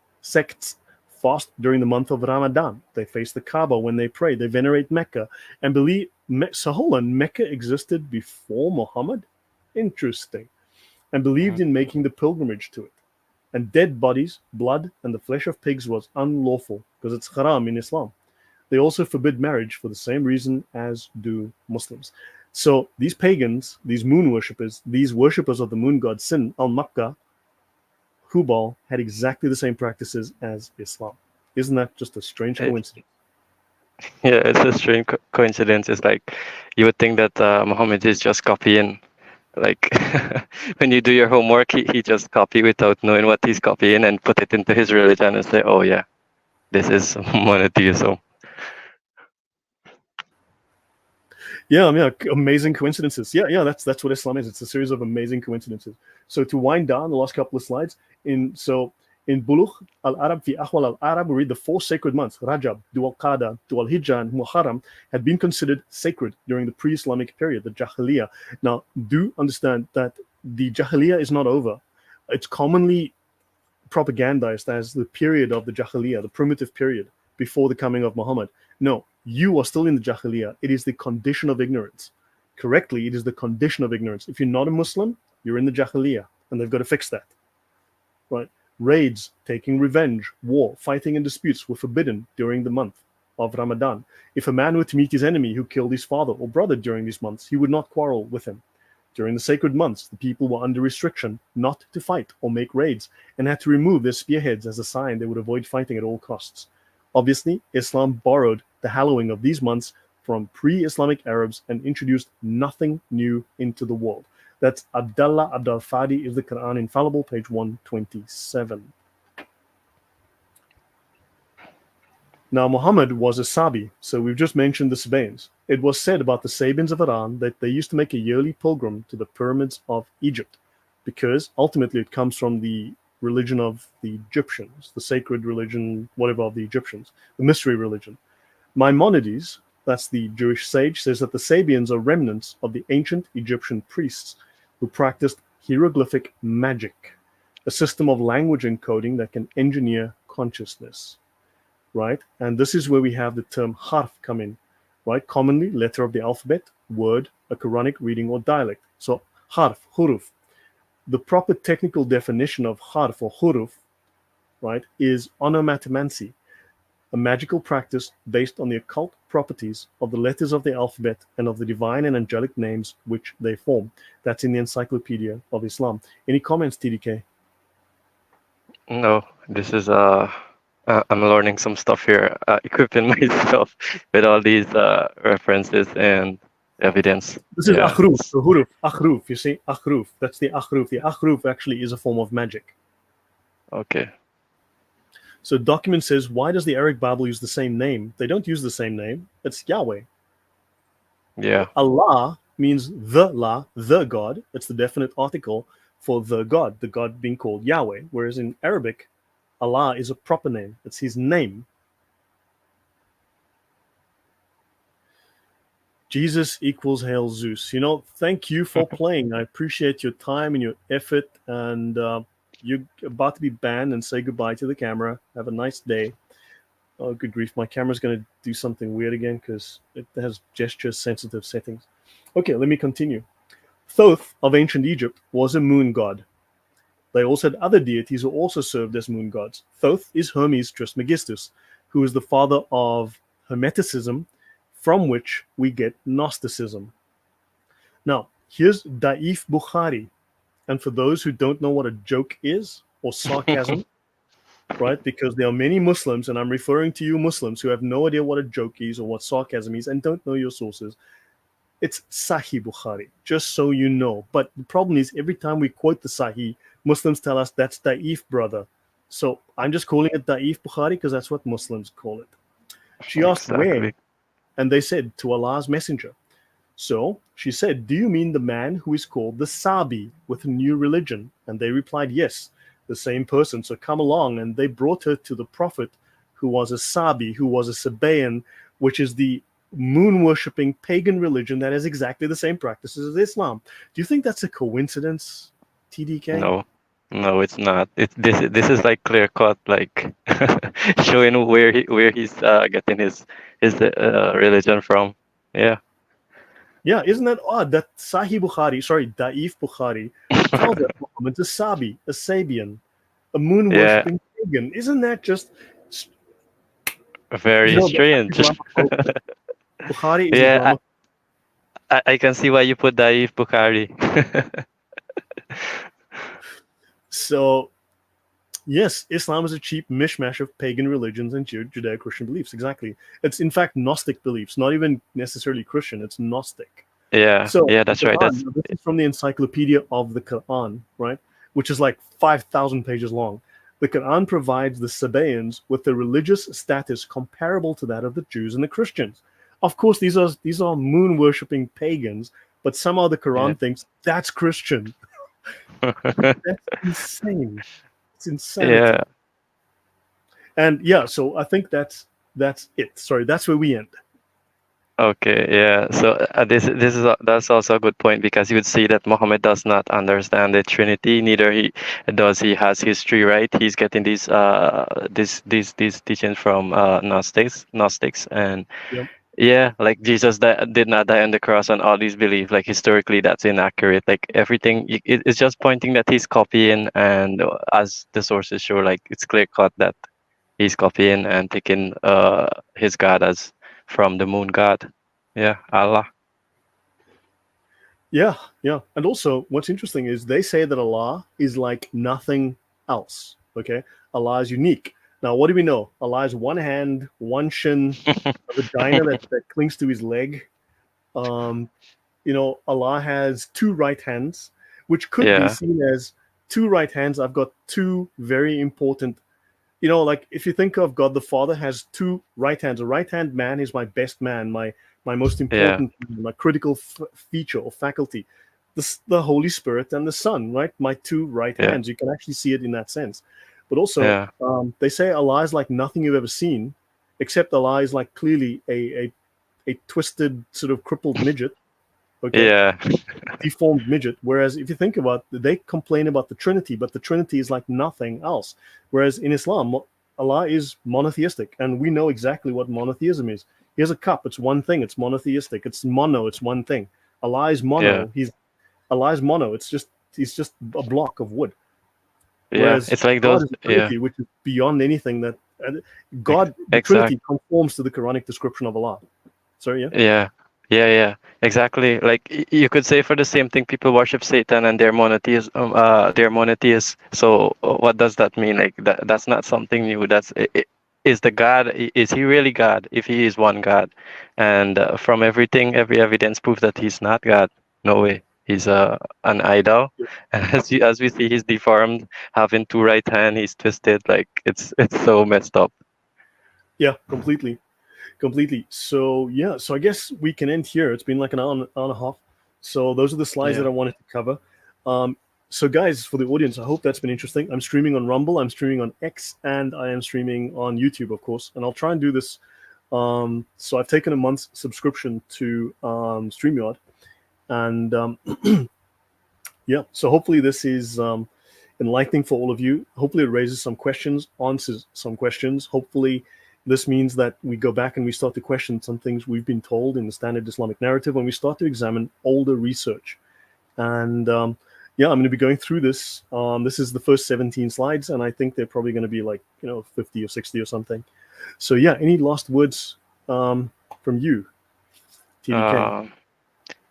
fast during the month of Ramadan. They face the Kaaba when they pray. They venerate Mecca and believe. So hold on, Mecca existed before Muhammad? Interesting. And believed in making the pilgrimage to it. And dead bodies, blood, and the flesh of pigs was unlawful because it's haram in Islam. They also forbid marriage for the same reason as do Muslims. So these pagans, these moon worshippers, these worshippers of the moon god Sin al-Makkah, Hubal, had exactly the same practices as Islam. Isn't that just a strange coincidence? Yeah, it's a strange coincidence. It's like you would think that Muhammad is just copying. Like when you do your homework, he just copy without knowing what he's copying and put it into his religion and say, oh yeah, this is monotheism. Yeah, I mean, amazing coincidences. Yeah, that's what Islam is. It's a series of amazing coincidences. So to wind down the last couple of slides, in Bulugh al-Arab fi Ahwal al-Arab, we read the 4 sacred months, Rajab, Dul Qada, Dul Hijjah, and Muharram, had been considered sacred during the pre-Islamic period, the Jahiliyyah. Now, do understand that the Jahiliyyah is not over. It's commonly propagandized as the period of the Jahiliyyah, the primitive period, before the coming of Muhammad. No, you are still in the Jahiliyyah. It is the condition of ignorance. Correctly, it is the condition of ignorance. If you're not a Muslim, you're in the Jahiliyyah, and they've got to fix that. Right? Raids, taking revenge, war, fighting and disputes were forbidden during the month of Ramadan. If a man were to meet his enemy who killed his father or brother during these months, he would not quarrel with him. During the sacred months, the people were under restriction not to fight or make raids, and had to remove their spearheads as a sign they would avoid fighting at all costs. Obviously, Islam borrowed the hallowing of these months from pre-Islamic Arabs and introduced nothing new into the world. That's Abdallah Abdul Fadi is the Quran Infallible, page 127. Now, Muhammad was a Sabi, so we've just mentioned the Sabaeans. It was said about the Sabians of Iran that they used to make a yearly pilgrim to the pyramids of Egypt, because ultimately it comes from the religion of the Egyptians, the sacred religion, whatever, of the Egyptians, the mystery religion. Maimonides, that's the Jewish sage, says that the Sabians are remnants of the ancient Egyptian priests who practiced hieroglyphic magic, a system of language encoding that can engineer consciousness. Right? And this is where we have the term harf come in, right? Commonly, letter of the alphabet, word, a Quranic reading or dialect. So harf, huruf. The proper technical definition of harf or huruf, right, is onomatomancy, a magical practice based on the occult properties of the letters of the alphabet and of the divine and angelic names which they form. That's in the Encyclopedia of Islam. Any comments, TDK? No, this is I'm learning some stuff here, equipping myself with all these references and evidence. This is akhruf, the huruf, akhruf, you see, akhruf. That's the akhruf. The akhruf actually is a form of magic. Okay. So document says, why does the Arabic Bible use the same name? They don't use the same name. It's Yahweh. Yeah. Allah means the God. It's the definite article for the God being called Yahweh. Whereas in Arabic, Allah is a proper name. It's his name. Jesus equals Hail Zeus. You know, thank you for playing. I appreciate your time and your effort. And you're about to be banned and say goodbye to the camera. Have a nice day. Oh, good grief. My camera's going to do something weird again because it has gesture-sensitive settings. Okay, let me continue. Thoth of ancient Egypt was a moon god. They also had other deities who also served as moon gods. Thoth is Hermes Trismegistus, who is the father of Hermeticism, from which we get Gnosticism. Now, here's Da'if Bukhari. And for those who don't know what a joke is, or sarcasm, right? Because there are many Muslims, and I'm referring to you Muslims, who have no idea what a joke is or what sarcasm is and don't know your sources. It's Sahih Bukhari, just so you know. But the problem is, every time we quote the Sahih, Muslims tell us that's Da'if, brother. So I'm just calling it Da'if Bukhari because that's what Muslims call it. She asked where, and they said to Allah's messenger. So she said, do you mean the man who is called the Sabi with a new religion? And they replied, yes, the same person. So come along. And they brought her to the Prophet, who was a Sabi, who was a Sabaean, which is the moon-worshipping pagan religion that has exactly the same practices as Islam. Do you think that's a coincidence, TDK? No, it's not. This is like clear cut, like showing where he's getting his religion from. Yeah. Yeah, isn't that odd that Sahih Bukhari, Da'if Bukhari, calls that Muhammad a Sabi, a Sabian, a moon-worshipping pagan? Isn't that just very strange? Bukhari is I can see why you put Da'if Bukhari. So, yes, Islam is a cheap mishmash of pagan religions and Judeo-Christian beliefs. Exactly. It's, in fact, Gnostic beliefs, not even necessarily Christian. It's Gnostic. Yeah, so that's right. This is from the Encyclopedia of the Quran, right? Which is like 5,000 pages long. The Quran provides the Sabaeans with a religious status comparable to that of the Jews and the Christians. Of course, these are moon-worshipping pagans, but somehow the Quran thinks that's Christian. That's insane. It's insanity. Yeah. And yeah, so I think that's it. Sorry, that's where we end. Okay, yeah. So that's also a good point because you would see that Muhammad does not understand the Trinity. Neither he does he has history, right? He's getting these teachings from Gnostics, and Yep. yeah, like Jesus did not die on the cross, and all these beliefs, like historically, that's inaccurate. Like everything, it's just pointing that he's copying, and as the sources show, like it's clear cut that he's copying and taking his god as from the moon god. Yeah, Allah. Yeah, yeah. And also, what's interesting is they say that Allah is like nothing else. Okay, Allah is unique. Now, what do we know? Allah is one hand, one shin, a vagina that clings to his leg. Um, Allah has two right hands, which could be Yeah, seen as two right hands. I've got two very important, like if you think of God the Father has two right hands. A right hand man is my best man, my most yeah, important, my critical feature or faculty. The Holy Spirit and the Son, right? My two right yeah, hands. You can actually see it in that sense. But also, yeah, they say Allah is like nothing you've ever seen, except Allah is like clearly a twisted, sort of crippled midget. Okay, yeah, deformed midget. Whereas if you think about, they complain about the Trinity, but the Trinity is like nothing else. Whereas in Islam, Allah is monotheistic, and we know exactly what monotheism is. Here's a cup; it's one thing. It's monotheistic. It's mono. It's one thing. Allah is yeah, mono. Allah is mono. He's just a block of wood. yeah. Whereas It's like God those. is a Yeah, Trinity, which is beyond anything that God, the exact. Trinity, conforms to the Quranic description of Allah. Sorry, yeah. Yeah, yeah, exactly. Like you could say for the same thing, people worship Satan and they're monotheists. They're monotheists. So what does that mean? Like that's not something new. Is the God? Is he really God? If he is one God, and from everything, every evidence proves that he's not God. No way. He's an idol, and as we see, he's deformed, having two right hand. He's twisted. Like it's so messed up. Yeah, completely. So yeah, so I guess we can end here. It's been like an hour and a half. So those are the slides that Yeah. I wanted to cover. So guys, for the audience, I hope that's been interesting. I'm streaming on Rumble, I'm streaming on X, and I am streaming on YouTube, of course. And I'll try and do this. So I've taken a month's subscription to StreamYard, and yeah. So hopefully this is enlightening for all of you. Hopefully it raises some questions, answers some questions. Hopefully this means that we go back and we start to question some things we've been told in the standard Islamic narrative, when we start to examine older research. And yeah, I'm going to be going through this. This is the first 17 slides, and I think they're probably going to be like 50 or 60 or something. So yeah, any last words from you, TDK?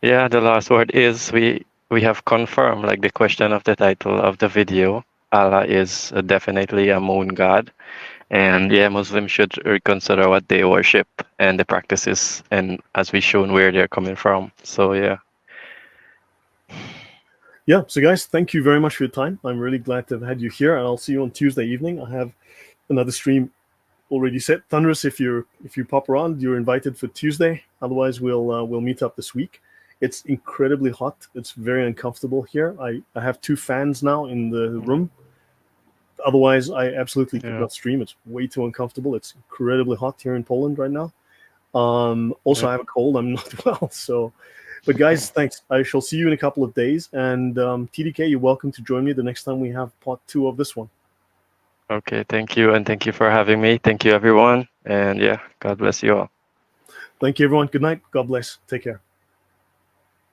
Yeah, the last word is we have confirmed, like the question of the title of the video. Allah is definitely a moon god, and yeah, Muslims should reconsider what they worship and the practices, and as we shown where they're coming from. So yeah, Yeah, so guys, thank you very much for your time. I'm really glad to have had you here, and I'll see you on Tuesday evening. I have another stream already set. Thunderous, if you pop around, you're invited for Tuesday. Otherwise, we'll meet up this week. It's incredibly hot. It's very uncomfortable here. I have two fans now in the room. Otherwise, I absolutely could yeah, not stream. It's way too uncomfortable. It's incredibly hot here in Poland right now. Also, yeah. I have a cold. I'm not well. So, but guys, thanks. I shall see you in a couple of days. And TDK, you're welcome to join me the next time we have part 2 of this one. Okay, thank you, and thank you for having me. Thank you, everyone, and yeah, God bless you all. Thank you, everyone. Good night. God bless. Take care.